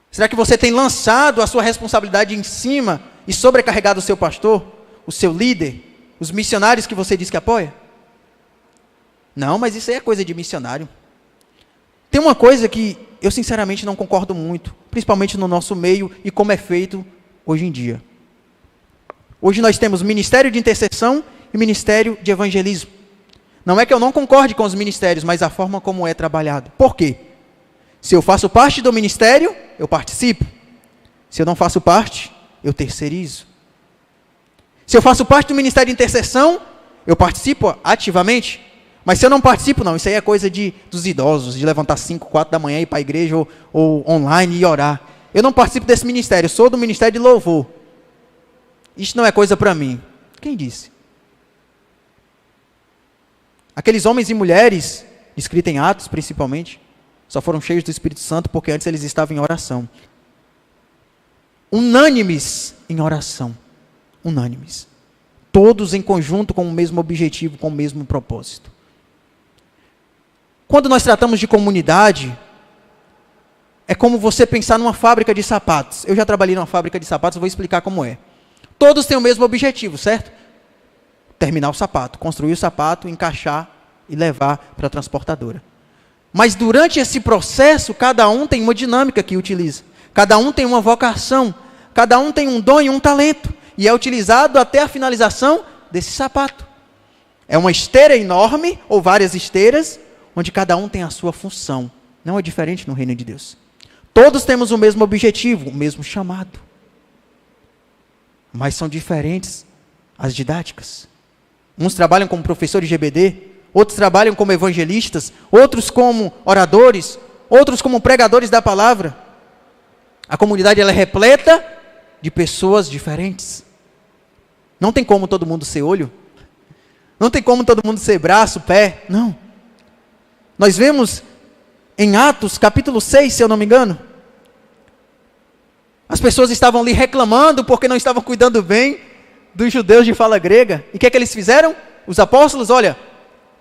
Será que você tem lançado a sua responsabilidade em cima e sobrecarregado o seu pastor, o seu líder, os missionários que você diz que apoia? Não, mas isso aí é coisa de missionário. Tem uma coisa que eu sinceramente não concordo muito, principalmente no nosso meio e como é feito hoje em dia. Hoje nós temos ministério de intercessão e ministério de evangelismo. Não é que eu não concorde com os ministérios, mas a forma como é trabalhado. Por quê? Se eu faço parte do ministério, eu participo. Se eu não faço parte, eu terceirizo. Se eu faço parte do ministério de intercessão, eu participo ativamente. Mas se eu não participo, não, isso aí é coisa dos idosos, de levantar 5, 4 da manhã e ir para a igreja ou online e orar. Eu não participo desse ministério, eu sou do ministério de louvor. Isso não é coisa para mim. Quem disse? Aqueles homens e mulheres, escritos em Atos principalmente, só foram cheios do Espírito Santo porque antes eles estavam em oração. Unânimes em oração. Unânimes. Todos em conjunto com o mesmo objetivo, com o mesmo propósito. Quando nós tratamos de comunidade, é como você pensar numa fábrica de sapatos. Eu já trabalhei numa fábrica de sapatos, vou explicar como é. Todos têm o mesmo objetivo, certo? Terminar o sapato, construir o sapato, encaixar e levar para a transportadora. Mas durante esse processo, cada um tem uma dinâmica que utiliza. Cada um tem uma vocação. Cada um tem um dom e um talento. E é utilizado até a finalização desse sapato. É uma esteira enorme, ou várias esteiras, onde cada um tem a sua função. Não é diferente no reino de Deus. Todos temos o mesmo objetivo, o mesmo chamado. Mas são diferentes as didáticas. Uns trabalham como professores de GBD, outros trabalham como evangelistas, outros como oradores, outros como pregadores da palavra. A comunidade ela é repleta de pessoas diferentes. Não tem como todo mundo ser olho. Não tem como todo mundo ser braço, pé. Não. Nós vemos em Atos, capítulo 6, se eu não me engano, as pessoas estavam ali reclamando porque não estavam cuidando bem dos judeus de fala grega. E o que é que eles fizeram? Os apóstolos, olha,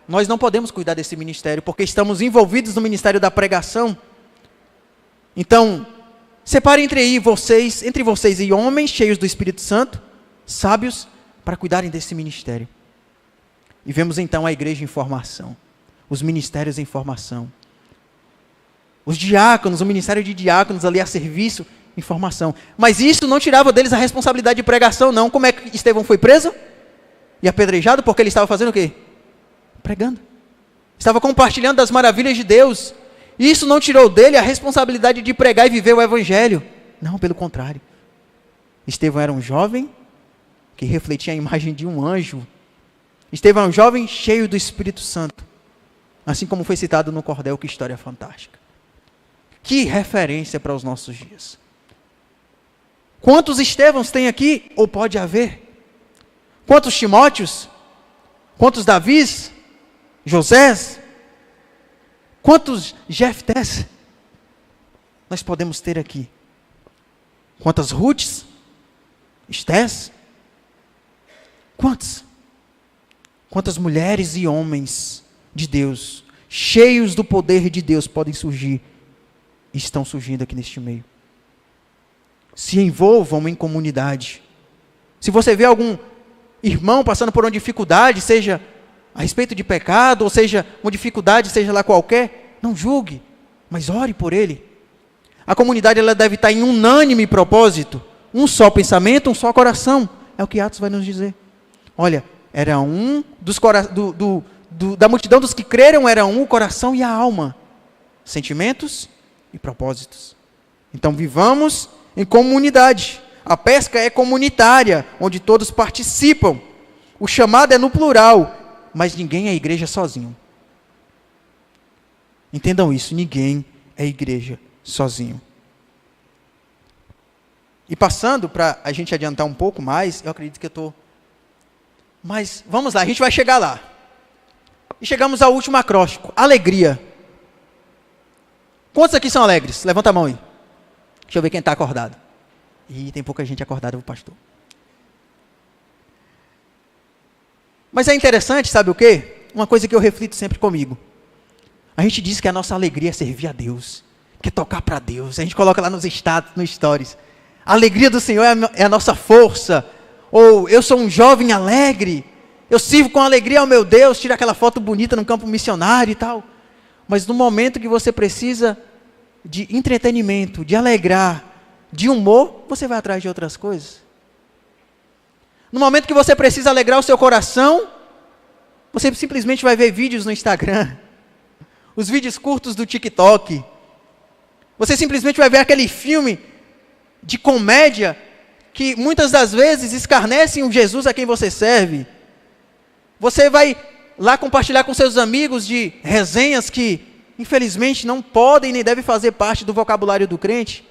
nós não podemos cuidar desse ministério porque estamos envolvidos no ministério da pregação. Então, separe entre vocês e homens cheios do Espírito Santo, sábios, para cuidarem desse ministério. E vemos então a igreja em formação, os ministérios em formação. Os diáconos, o ministério de diáconos ali a serviço, em formação. Mas isso não tirava deles a responsabilidade de pregação, não. Como é que Estevão foi preso? E apedrejado porque ele estava fazendo o quê? Pregando. Estava compartilhando das maravilhas de Deus. Isso não tirou dele a responsabilidade de pregar e viver o evangelho. Não, pelo contrário. Estevão era um jovem que refletia a imagem de um anjo. Estevão é um jovem cheio do Espírito Santo. Assim como foi citado no cordel, que história fantástica. Que referência para os nossos dias. Quantos Estevãos tem aqui, ou pode haver? Quantos Timóteos? Quantos Davis? Josés? Quantos Jeftés nós podemos ter aqui? Quantas Ruths? Estés? Quantos? Quantas mulheres e homens de Deus, cheios do poder de Deus, podem surgir e estão surgindo aqui neste meio? Se envolvam em comunidade. Se você vê algum irmão passando por uma dificuldade, seja a respeito de pecado, ou seja, uma dificuldade, seja lá qualquer, não julgue, mas ore por ele. A comunidade ela deve estar em unânime propósito, um só pensamento, um só coração. É o que Atos vai nos dizer. Olha, era um da multidão dos que creram, era um o coração e a alma, sentimentos e propósitos. Então vivamos em comunidade. A pesca é comunitária, onde todos participam. O chamado é no plural, mas ninguém é igreja sozinho. Entendam isso, ninguém é igreja sozinho. E passando para a gente adiantar um pouco mais, eu acredito que eu estou... Mas vamos lá, a gente vai chegar lá. E chegamos ao último acróstico, alegria. Quantos aqui são alegres? Levanta a mão aí. Deixa eu ver quem está acordado. Ih, tem pouca gente acordada, o pastor. Mas é interessante, sabe o quê? Uma coisa que eu reflito sempre comigo. A gente diz que a nossa alegria é servir a Deus, que é tocar para Deus. A gente coloca lá nos status, nos stories. A alegria do Senhor é a nossa força. Ou eu sou um jovem alegre, eu sirvo com alegria ao meu Deus, tira aquela foto bonita no campo missionário e tal. Mas no momento que você precisa de entretenimento, de alegrar, de humor, você vai atrás de outras coisas. No momento que você precisa alegrar o seu coração, Você simplesmente vai ver vídeos no Instagram, os vídeos curtos do TikTok. Você simplesmente vai ver aquele filme de comédia que muitas das vezes escarnecem o Jesus a quem você serve. Você vai lá compartilhar com seus amigos de resenhas que, infelizmente, não podem nem devem fazer parte do vocabulário do crente.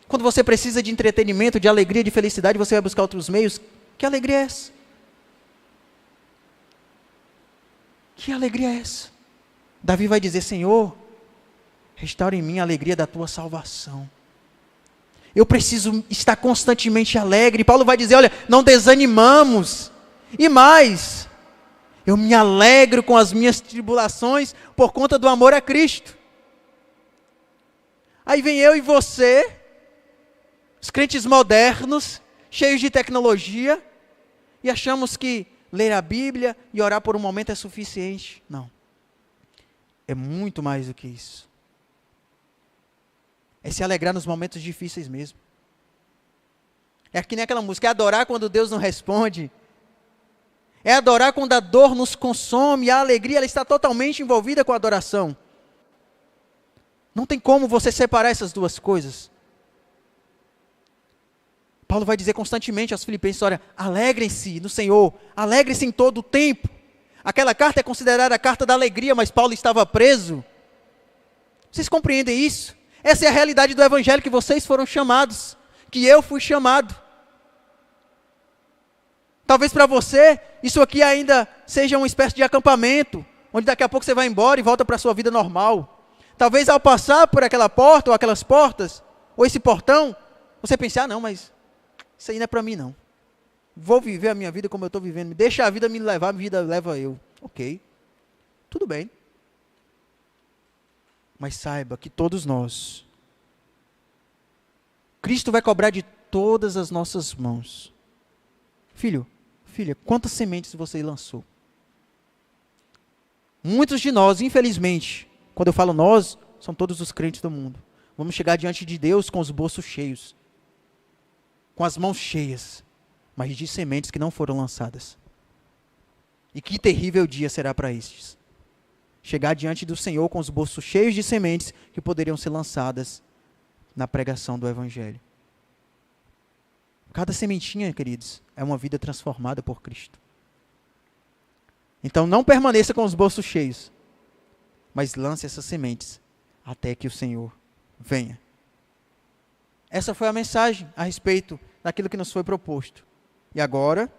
Quando você precisa de entretenimento, de alegria, de felicidade, você vai buscar outros meios. Que alegria é essa? Que alegria é essa? Davi vai dizer: Senhor, restaura em mim a alegria da tua salvação. Eu preciso estar constantemente alegre. Paulo vai dizer: olha, não desanimamos. E mais, eu me alegro com as minhas tribulações por conta do amor a Cristo. Aí vem eu e você, os crentes modernos, cheios de tecnologia, e achamos que ler a Bíblia e orar por um momento é suficiente. Não. É muito mais do que isso. É se alegrar nos momentos difíceis mesmo. É que nem aquela música, é adorar quando Deus não responde. É adorar quando a dor nos consome, a alegria ela está totalmente envolvida com a adoração. Não tem como você separar essas duas coisas. Paulo vai dizer constantemente aos filipenses: olha, alegrem-se no Senhor, alegrem-se em todo o tempo. Aquela carta é considerada a carta da alegria, mas Paulo estava preso. Vocês compreendem isso? Essa é a realidade do evangelho que vocês foram chamados, que eu fui chamado. Talvez para você, isso aqui ainda seja uma espécie de acampamento, onde daqui a pouco você vai embora e volta para a sua vida normal. Talvez ao passar por aquela porta, ou aquelas portas, ou esse portão, você pense: ah não, mas isso aí não é para mim não. Vou viver a minha vida como eu estou vivendo, deixa a vida me levar, a vida leva eu. Ok, tudo bem. Mas saiba que todos nós, Cristo vai cobrar de todas as nossas mãos. Filho, filha, quantas sementes você lançou? Muitos de nós, infelizmente, quando eu falo nós, são todos os crentes do mundo, vamos chegar diante de Deus com os bolsos cheios, com as mãos cheias, mas de sementes que não foram lançadas. E que terrível dia será para estes. Chegar diante do Senhor com os bolsos cheios de sementes que poderiam ser lançadas na pregação do Evangelho. Cada sementinha, queridos, é uma vida transformada por Cristo. Então não permaneça com os bolsos cheios, mas lance essas sementes até que o Senhor venha. Essa foi a mensagem a respeito daquilo que nos foi proposto. E agora,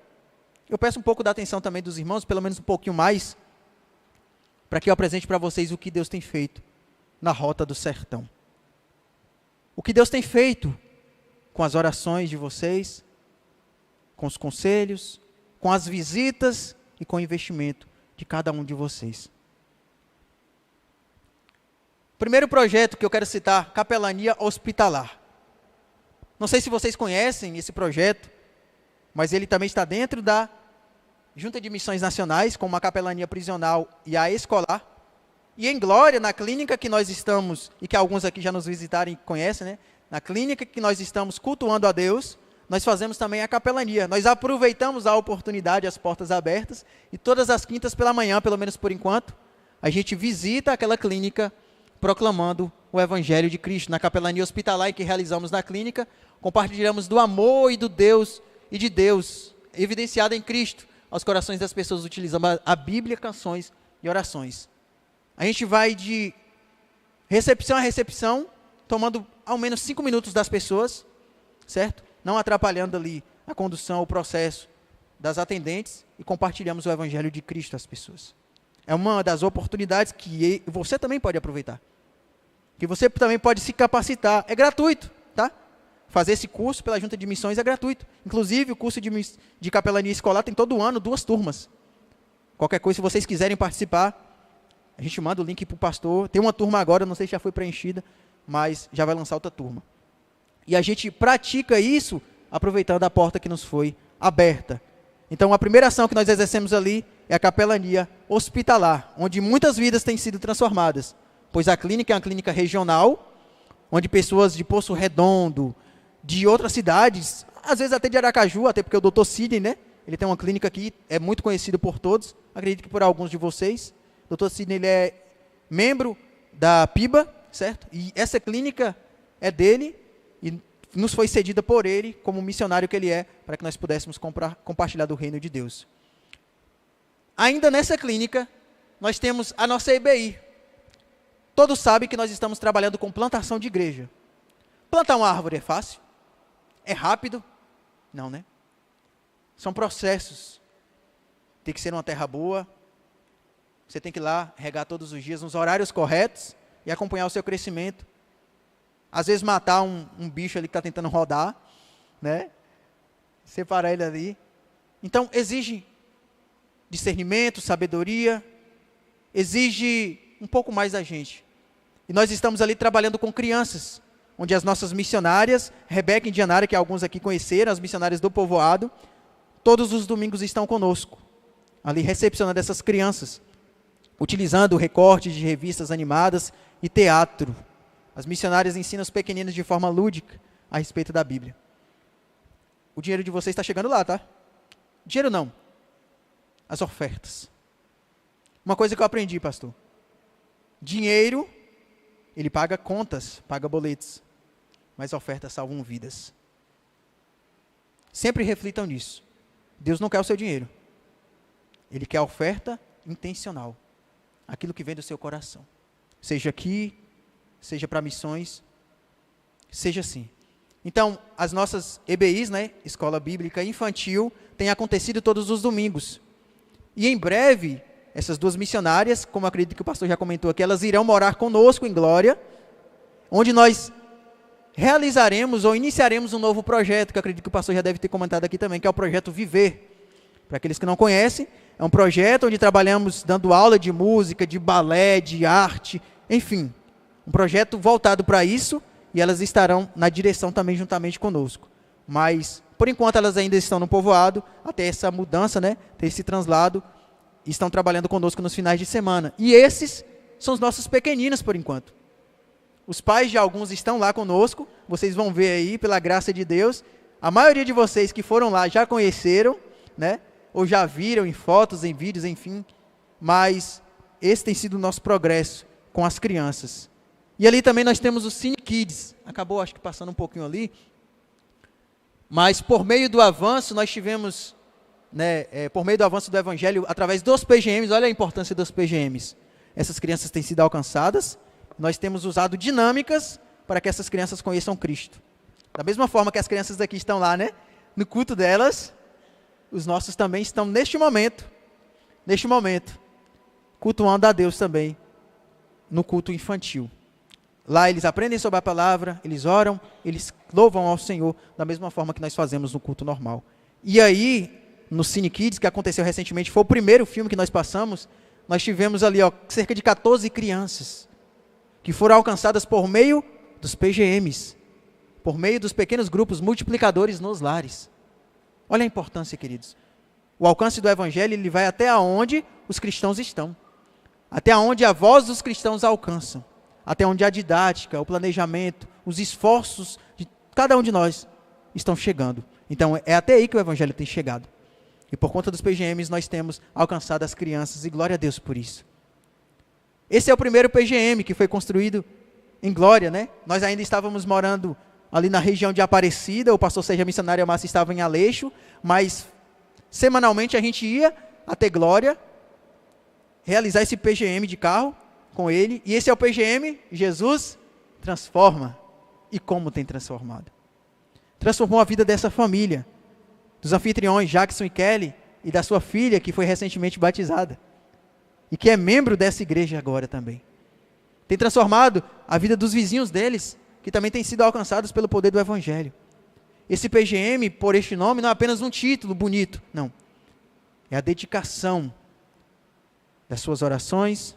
eu peço um pouco da atenção também dos irmãos, pelo menos um pouquinho mais, para que eu apresente para vocês o que Deus tem feito na rota do sertão. O que Deus tem feito com as orações de vocês, com os conselhos, com as visitas e com o investimento de cada um de vocês. Primeiro projeto que eu quero citar, Capelania Hospitalar. Não sei se vocês conhecem esse projeto, mas ele também está dentro da Junta de Missões Nacionais, com uma capelania prisional e a escolar. E em Glória, na clínica que nós estamos, e que alguns aqui já nos visitaram e conhecem, né? Na clínica que nós estamos cultuando a Deus, nós fazemos também a capelania. Nós aproveitamos a oportunidade, as portas abertas, e todas as quintas pela manhã, pelo menos por enquanto, a gente visita aquela clínica proclamando o Evangelho de Cristo. Na capelania hospitalar que realizamos na clínica, compartilhamos do amor e do Deus e de Deus, evidenciado em Cristo, aos corações das pessoas, utilizando a Bíblia, canções e orações. A gente vai de recepção a recepção, tomando ao menos 5 minutos das pessoas, certo? Não atrapalhando ali a condução, o processo das atendentes, e compartilhamos o Evangelho de Cristo às pessoas. É uma das oportunidades que você também pode aproveitar, que você também pode se capacitar. É gratuito, tá? Fazer esse curso pela Junta de Missões é gratuito. Inclusive, o curso de capelania escolar tem todo ano 2 turmas. Qualquer coisa, se vocês quiserem participar, a gente manda o link para o pastor. Tem uma turma agora, não sei se já foi preenchida, mas já vai lançar outra turma. E a gente pratica isso aproveitando a porta que nos foi aberta. Então, a primeira ação que nós exercemos ali é a capelania hospitalar, onde muitas vidas têm sido transformadas. Pois a clínica é uma clínica regional, onde pessoas de Poço Redondo, de outras cidades, às vezes até de Aracaju, até porque o doutor Sidney, né, ele tem uma clínica aqui, é muito conhecido por todos, acredito que por alguns de vocês. O Dr. Sidney, ele é membro da PIBA, certo? E essa clínica é dele e nos foi cedida por ele, como missionário que ele é, para que nós pudéssemos compartilhar do reino de Deus. Ainda nessa clínica, nós temos a nossa EBI. Todos sabem que nós estamos trabalhando com plantação de igreja. Plantar uma árvore é fácil? É rápido? Não, né? São processos. Tem que ser uma terra boa. Você tem que ir lá, regar todos os dias, nos horários corretos, e acompanhar o seu crescimento. Às vezes matar um bicho ali que está tentando rodar, né? Separar ele ali. Então, exige discernimento, sabedoria, exige um pouco mais da gente. E nós estamos ali trabalhando com crianças, onde as nossas missionárias, Rebeca e Indianara, que alguns aqui conheceram, as missionárias do povoado, todos os domingos estão conosco, ali recepcionando essas crianças, utilizando recortes de revistas animadas e teatro. As missionárias ensinam os pequeninos de forma lúdica a respeito da Bíblia. O dinheiro de vocês está chegando lá, tá? Dinheiro não. As ofertas. Uma coisa que eu aprendi, pastor. Dinheiro, ele paga contas, paga boletos. Mas ofertas salvam vidas. Sempre reflitam nisso. Deus não quer o seu dinheiro. Ele quer a oferta intencional. Aquilo que vem do seu coração. Seja aqui, seja para missões, seja assim. Então, as nossas EBIs, né, Escola Bíblica Infantil, tem acontecido todos os domingos. E em breve, essas duas missionárias, como eu acredito que o pastor já comentou aqui, elas irão morar conosco em Glória, onde nós realizaremos ou iniciaremos um novo projeto, que eu acredito que o pastor já deve ter comentado aqui também, que é o projeto Viver. Para aqueles que não conhecem, é um projeto onde trabalhamos dando aula de música, de balé, de arte, enfim. Um projeto voltado para isso, e elas estarão na direção também juntamente conosco. Mas, por enquanto, elas ainda estão no povoado, até essa mudança, né, ter esse translado, e estão trabalhando conosco nos finais de semana. E esses são os nossos pequeninos, por enquanto. Os pais de alguns estão lá conosco, vocês vão ver aí, pela graça de Deus. A maioria de vocês que foram lá já conheceram, né, ou já viram em fotos, em vídeos, enfim. Mas esse tem sido o nosso progresso com as crianças. E ali também nós temos o Cine Kids. Acabou, acho que passando um pouquinho ali. Mas por meio do avanço, nós tivemos, né, por meio do avanço do Evangelho, através dos PGMs, olha a importância dos PGMs. Essas crianças têm sido alcançadas. Nós temos usado dinâmicas para que essas crianças conheçam Cristo. Da mesma forma que as crianças daqui estão lá, né, no culto delas, os nossos também estão neste momento, cultuando a Deus também, no culto infantil. Lá eles aprendem sobre a palavra, eles oram, eles louvam ao Senhor, da mesma forma que nós fazemos no culto normal. E aí, no Cine Kids, que aconteceu recentemente, foi o primeiro filme que nós passamos, nós tivemos ali cerca de 14 crianças, que foram alcançadas por meio dos PGMs, por meio dos pequenos grupos multiplicadores nos lares. Olha a importância, queridos. O alcance do Evangelho, ele vai até onde os cristãos estão, até onde a voz dos cristãos alcançam. Até onde a didática, o planejamento, os esforços de cada um de nós estão chegando. Então, é até aí que o Evangelho tem chegado. E por conta dos PGMs, nós temos alcançado as crianças, e glória a Deus por isso. Esse é o primeiro PGM que foi construído em Glória, né? Nós ainda estávamos morando ali na região de Aparecida, o pastor Sérgio Missionário Massa estava em Aleixo, mas semanalmente a gente ia até Glória, realizar esse PGM de carro, com ele, e esse é o PGM, Jesus transforma. E como tem transformado? Transformou a vida dessa família, dos anfitriões Jackson e Kelly, e da sua filha, que foi recentemente batizada, e que é membro dessa igreja agora também. Tem transformado a vida dos vizinhos deles, que também têm sido alcançados pelo poder do Evangelho. Esse PGM, por este nome, não é apenas um título bonito, não. É a dedicação das suas orações,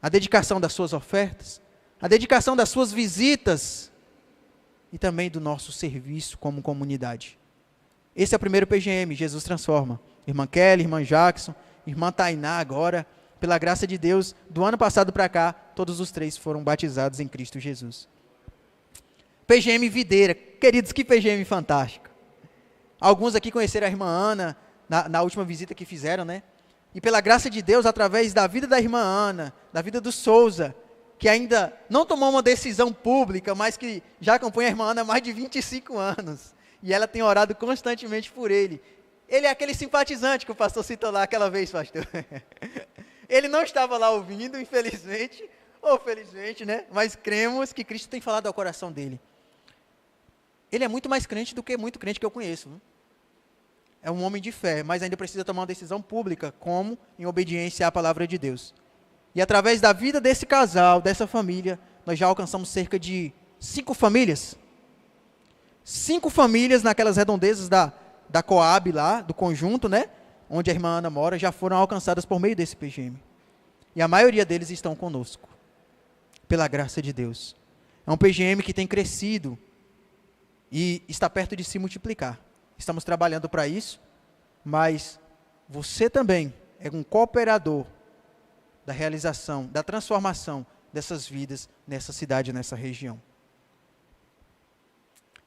a dedicação das suas ofertas, a dedicação das suas visitas e também do nosso serviço como comunidade. Esse é o primeiro PGM, Jesus transforma. Irmã Kelly, irmã Jackson, irmã Tainá agora, pela graça de Deus, do ano passado para cá, todos os três foram batizados em Cristo Jesus. PGM Videira, queridos, que PGM fantástico. Alguns aqui conheceram a irmã Ana na última visita que fizeram, né? E pela graça de Deus, através da vida da irmã Ana, da vida do Souza, que ainda não tomou uma decisão pública, mas que já acompanha a irmã Ana há mais de 25 anos. E ela tem orado constantemente por ele. Ele é aquele simpatizante que o pastor citou lá aquela vez, pastor. Ele não estava lá ouvindo, infelizmente, ou felizmente, né? Mas cremos que Cristo tem falado ao coração dele. Ele é muito mais crente do que muito crente que eu conheço. Né? É um homem de fé, mas ainda precisa tomar uma decisão pública, como em obediência à palavra de Deus. E através da vida desse casal, dessa família, nós já alcançamos cerca de 5 famílias. 5 famílias naquelas redondezas da Coab lá, do conjunto, né? Onde a irmã Ana mora, já foram alcançadas por meio desse PGM. E a maioria deles estão conosco, pela graça de Deus. É um PGM que tem crescido e está perto de se multiplicar. Estamos trabalhando para isso, mas você também é um cooperador da realização, da transformação dessas vidas nessa cidade, nessa região.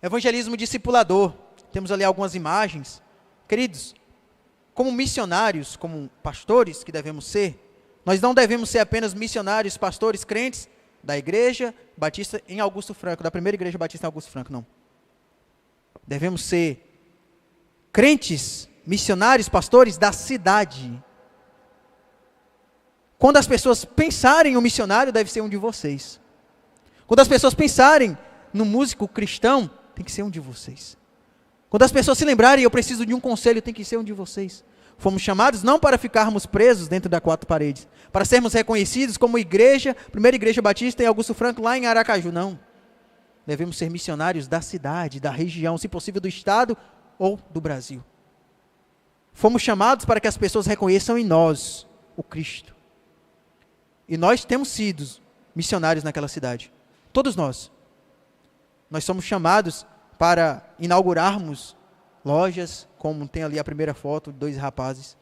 Evangelismo discipulador. Temos ali algumas imagens. Queridos, como missionários, como pastores que devemos ser, nós não devemos ser apenas missionários, pastores, crentes da Igreja Batista em Augusto Franco, da primeira Igreja Batista em Augusto Franco, não. Devemos ser crentes, missionários, pastores da cidade. Quando as pessoas pensarem em um missionário, deve ser um de vocês. Quando as pessoas pensarem no músico cristão, tem que ser um de vocês. Quando as pessoas se lembrarem, eu preciso de um conselho, tem que ser um de vocês. Fomos chamados não para ficarmos presos dentro das 4 paredes, para sermos reconhecidos como igreja, primeira Igreja Batista em Augusto Franco, lá em Aracaju, não. Devemos ser missionários da cidade, da região, se possível do estado ou do Brasil. Fomos chamados para que as pessoas reconheçam em nós o Cristo. E nós temos sido missionários naquela cidade. Todos nós. Nós somos chamados para inaugurarmos lojas, como tem ali a primeira foto de 2 rapazes.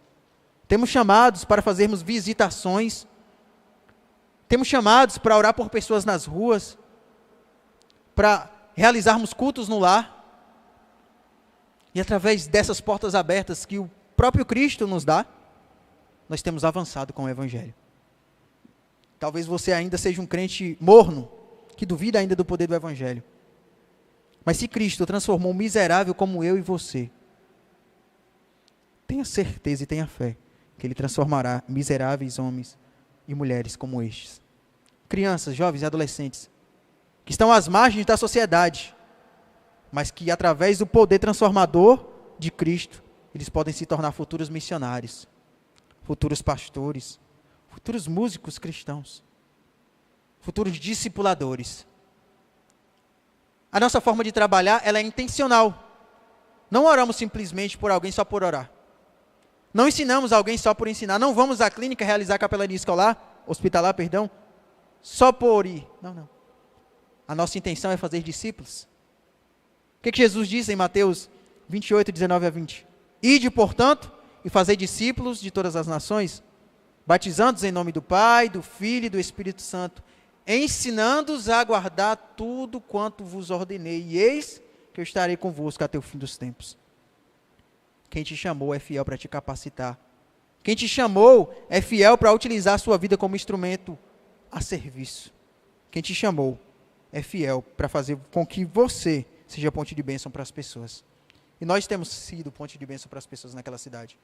Temos chamados para fazermos visitações. Temos chamados para orar por pessoas nas ruas, para realizarmos cultos no lar. E através dessas portas abertas que o próprio Cristo nos dá, nós temos avançado com o Evangelho. Talvez você ainda seja um crente morno, que duvida ainda do poder do Evangelho. Mas se Cristo transformou um miserável como eu e você, tenha certeza e tenha fé que Ele transformará miseráveis homens e mulheres como estes. Crianças, jovens e adolescentes, que estão às margens da sociedade, mas que através do poder transformador de Cristo, eles podem se tornar futuros missionários, futuros pastores, futuros músicos cristãos, futuros discipuladores. A nossa forma de trabalhar, ela é intencional. Não oramos simplesmente por alguém só por orar. Não ensinamos alguém só por ensinar. Não vamos à clínica realizar capelania escolar, hospitalar, perdão, só por ir. Não. A nossa intenção é fazer discípulos. O que Jesus diz em Mateus 28, 19 a 20? Ide, portanto, e fazei discípulos de todas as nações, batizando-os em nome do Pai, do Filho e do Espírito Santo, ensinando-os a guardar tudo quanto vos ordenei, e eis que eu estarei convosco até o fim dos tempos. Quem te chamou é fiel para te capacitar. Quem te chamou é fiel para utilizar a sua vida como instrumento a serviço. Quem te chamou é fiel para fazer com que você seja ponte de bênção para as pessoas. E nós temos sido ponte de bênção para as pessoas naquela cidade.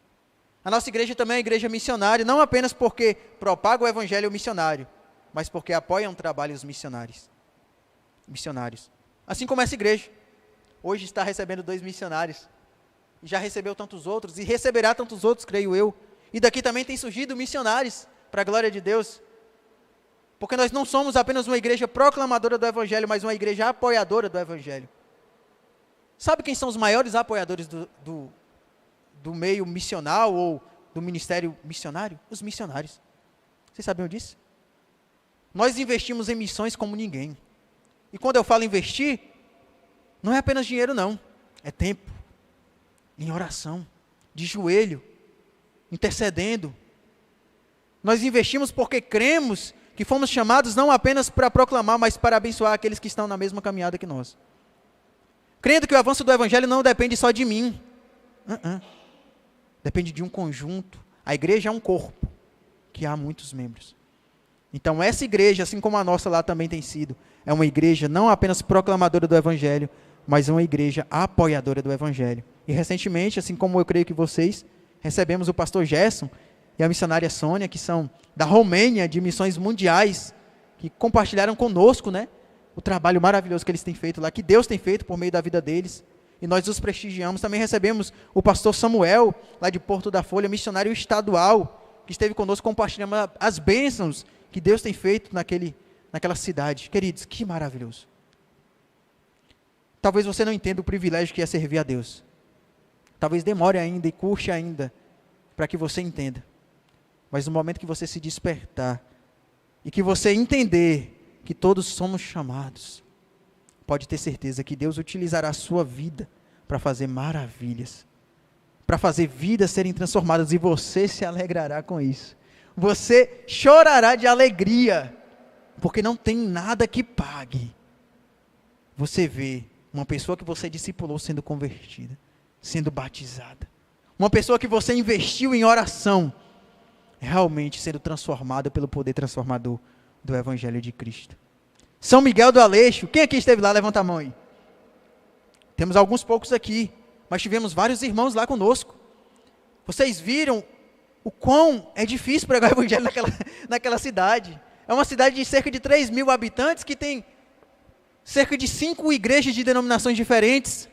A nossa igreja também é igreja missionária, não apenas porque propaga o evangelho missionário, mas porque apoiam trabalhos missionários. Assim como essa igreja, hoje está recebendo 2 missionários, já recebeu tantos outros, e receberá tantos outros, creio eu, e daqui também tem surgido missionários, para a glória de Deus, porque nós não somos apenas uma igreja proclamadora do evangelho, mas uma igreja apoiadora do evangelho. Sabe quem são os maiores apoiadores do meio missional, ou do ministério missionário? Os missionários. Vocês sabiam disso? Nós investimos em missões como ninguém. E quando eu falo investir, não é apenas dinheiro não, é tempo, em oração, de joelho, intercedendo. Nós investimos porque cremos que fomos chamados não apenas para proclamar, mas para abençoar aqueles que estão na mesma caminhada que nós. Crendo que o avanço do evangelho não depende só de mim, Depende de um conjunto. A igreja é um corpo, que há muitos membros. Então essa igreja, assim como a nossa lá também tem sido, é uma igreja não apenas proclamadora do Evangelho, mas uma igreja apoiadora do Evangelho. E recentemente, assim como eu creio que vocês, recebemos o pastor Gerson e a missionária Sônia, que são da Romênia, de missões mundiais, que compartilharam conosco, né, o trabalho maravilhoso que eles têm feito lá, que Deus tem feito por meio da vida deles, e nós os prestigiamos. Também recebemos o pastor Samuel, lá de Porto da Folha, missionário estadual, que esteve conosco compartilhando as bênçãos que Deus tem feito naquela cidade. Queridos, que maravilhoso. Talvez você não entenda o privilégio que é servir a Deus. Talvez demore ainda e custe ainda para que você entenda. Mas no momento que você se despertar e que você entender que todos somos chamados, pode ter certeza que Deus utilizará a sua vida para fazer maravilhas, para fazer vidas serem transformadas, e você se alegrará com isso. Você chorará de alegria, porque não tem nada que pague. Você vê uma pessoa que você discipulou sendo convertida, sendo batizada. Uma pessoa que você investiu em oração, realmente sendo transformada pelo poder transformador do Evangelho de Cristo. São Miguel do Aleixo, quem aqui esteve lá? Levanta a mão aí. Temos alguns poucos aqui, mas tivemos vários irmãos lá conosco. Vocês viram o quão é difícil pregar o Evangelho naquela cidade. É uma cidade de cerca de 3.000 habitantes, que tem cerca de 5 igrejas de denominações diferentes.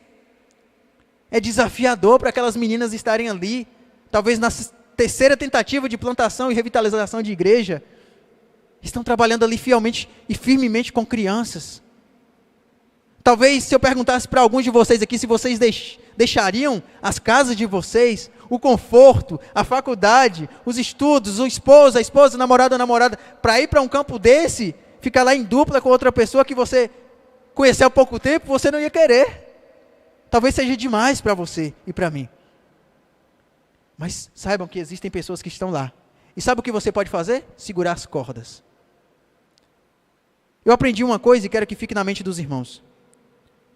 É desafiador para aquelas meninas estarem ali, talvez na terceira tentativa de plantação e revitalização de igreja. Estão trabalhando ali fielmente e firmemente com crianças. Talvez, se eu perguntasse para alguns de vocês aqui, se vocês deixariam as casas de vocês, o conforto, a faculdade, os estudos, o esposo, a esposa, o namorado, a namorada, para ir para um campo desse, ficar lá em dupla com outra pessoa que você conheceu há pouco tempo, você não ia querer. Talvez seja demais para você e para mim. Mas saibam que existem pessoas que estão lá. E sabe o que você pode fazer? Segurar as cordas. Eu aprendi uma coisa e quero que fique na mente dos irmãos.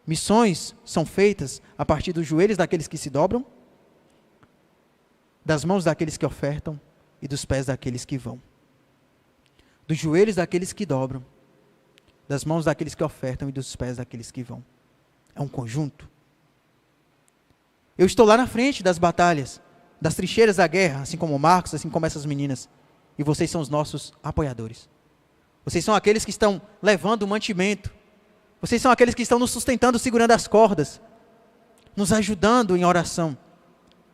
Missões são feitas a partir dos joelhos daqueles que se dobram, das mãos daqueles que ofertam e dos pés daqueles que vão. Dos joelhos daqueles que dobram, das mãos daqueles que ofertam e dos pés daqueles que vão. É um conjunto. Eu estou lá na frente das batalhas, das trincheiras da guerra, assim como o Marcos, assim como essas meninas. E vocês são os nossos apoiadores. Vocês são aqueles que estão levando o mantimento. Vocês são aqueles que estão nos sustentando, segurando as cordas, nos ajudando em oração,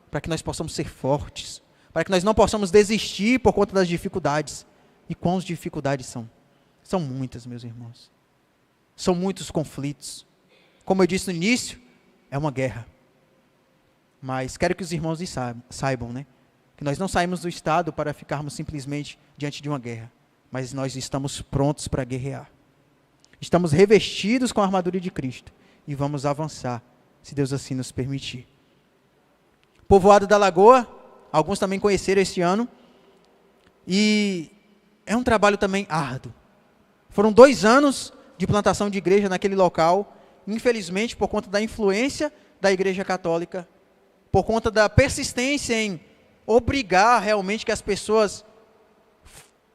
para que nós possamos ser fortes, para que nós não possamos desistir por conta das dificuldades. E quais dificuldades são? São muitas, meus irmãos. São muitos conflitos. Como eu disse no início, é uma guerra. Mas quero que os irmãos saibam, né? Que nós não saímos do estado para ficarmos simplesmente diante de uma guerra, mas nós estamos prontos para guerrear. Estamos revestidos com a armadura de Cristo e vamos avançar, se Deus assim nos permitir. Povoado da Lagoa, alguns também conheceram este ano, e é um trabalho também árduo. Foram 2 anos de plantação de igreja naquele local, infelizmente por conta da influência da Igreja Católica, por conta da persistência em obrigar realmente que as pessoas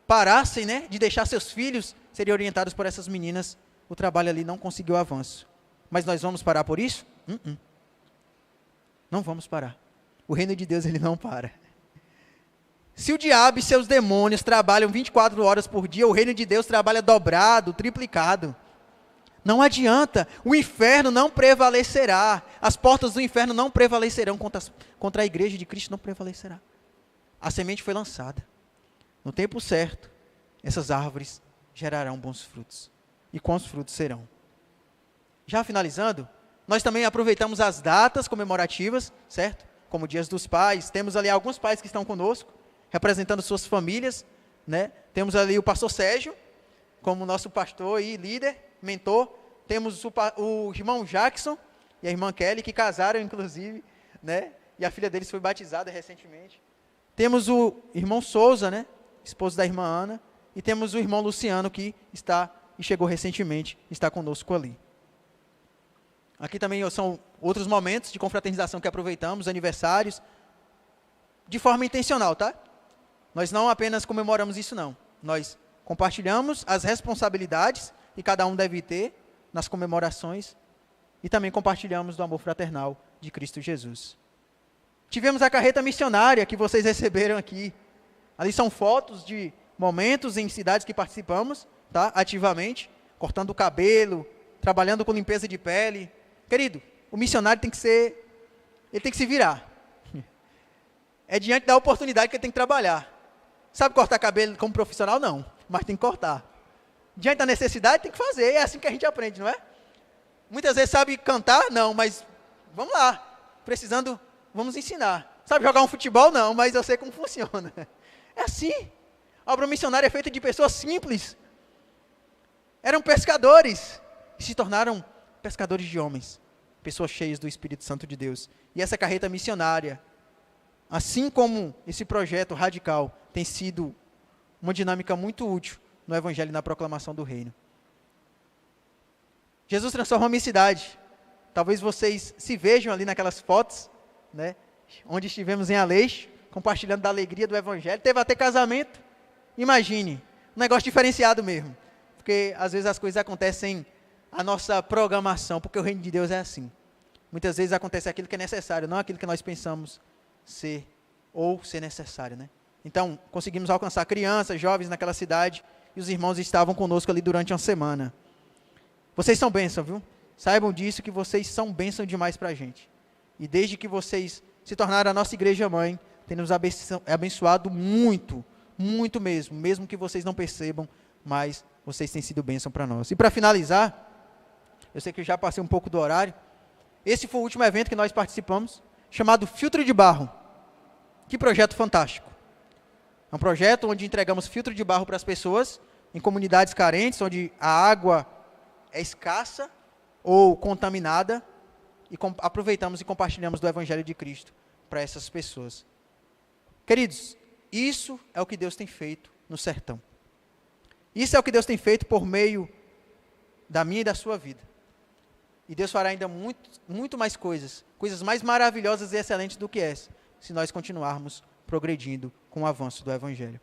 parassem, né, de deixar seus filhos serem orientados por essas meninas, o trabalho ali não conseguiu avanço. Mas nós vamos parar por isso? Não vamos parar. O reino de Deus, ele não para. Se o diabo e seus demônios trabalham 24 horas por dia, o reino de Deus trabalha dobrado, triplicado. Não adianta, o inferno não prevalecerá, as portas do inferno não prevalecerão contra a igreja de Cristo, não prevalecerá. A semente foi lançada. No tempo certo, essas árvores gerarão bons frutos. E quantos frutos serão? Já finalizando, nós também aproveitamos as datas comemorativas, certo? Como Dias dos Pais, temos ali alguns pais que estão conosco, representando suas famílias, né? Temos ali o pastor Sérgio, como nosso pastor e líder, mentor. Temos o irmão Jackson e a irmã Kelly, que casaram, inclusive, né? E a filha deles foi batizada recentemente. Temos o irmão Souza, né? Esposo da irmã Ana. E temos o irmão Luciano, que está e chegou recentemente, está conosco ali. Aqui também são outros momentos de confraternização que aproveitamos, aniversários, de forma intencional, tá? Nós não apenas comemoramos isso, não. Nós compartilhamos as responsabilidades que cada um deve ter nas comemorações e também compartilhamos do amor fraternal de Cristo Jesus. Tivemos a carreta missionária que vocês receberam aqui. Ali são fotos de momentos em cidades que participamos, tá? Ativamente, cortando o cabelo, trabalhando com limpeza de pele. Querido, o missionário tem que se virar. É diante da oportunidade que ele tem que trabalhar. Sabe cortar cabelo como profissional? Não, mas tem que cortar. Diante da necessidade tem que fazer, é assim que a gente aprende, não é? Muitas vezes sabe cantar? Não, mas vamos lá, precisando, vamos ensinar. Sabe jogar um futebol? Não, mas eu sei como funciona. É assim. A obra missionária é feita de pessoas simples. Eram pescadores e se tornaram pescadores de homens. Pessoas cheias do Espírito Santo de Deus. E essa carreta missionária, assim como esse projeto radical, tem sido uma dinâmica muito útil no Evangelho e na proclamação do Reino. Jesus transforma a minha cidade. Talvez vocês se vejam ali naquelas fotos, né, onde estivemos em Aleixo, compartilhando da alegria do Evangelho. Teve até casamento. Imagine, um negócio diferenciado mesmo. Porque às vezes as coisas acontecem a nossa programação, porque o reino de Deus é assim. Muitas vezes acontece aquilo que é necessário, não aquilo que nós pensamos ser necessário, né? Então, conseguimos alcançar crianças, jovens naquela cidade, e os irmãos estavam conosco ali durante uma semana. Vocês são bênção, viu? Saibam disso, que vocês são bênção demais para a gente. E desde que vocês se tornaram a nossa igreja mãe, tem nos abençoado muito, muito mesmo que vocês não percebam, mas vocês têm sido bênção para nós. E para finalizar, eu sei que eu já passei um pouco do horário, esse foi o último evento que nós participamos, chamado Filtro de Barro. Que projeto fantástico. É um projeto onde entregamos filtro de barro para as pessoas, em comunidades carentes, onde a água é escassa ou contaminada, e aproveitamos e compartilhamos do Evangelho de Cristo para essas pessoas. Queridos, isso é o que Deus tem feito no sertão. Isso é o que Deus tem feito por meio da minha e da sua vida. E Deus fará ainda muito mais coisas mais maravilhosas e excelentes do que essa, se nós continuarmos progredindo com o avanço do Evangelho.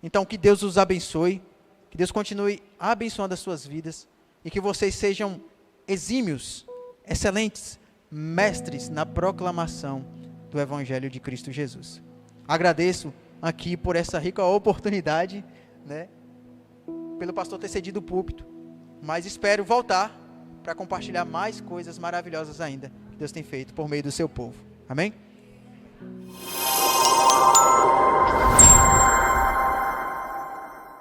Então, que Deus os abençoe, que Deus continue abençoando as suas vidas, e que vocês sejam exímios, excelentes, mestres na proclamação do Evangelho de Cristo Jesus. Agradeço aqui por essa rica oportunidade, né, pelo pastor ter cedido o púlpito, mas espero voltar para compartilhar mais coisas maravilhosas ainda que Deus tem feito por meio do seu povo. Amém?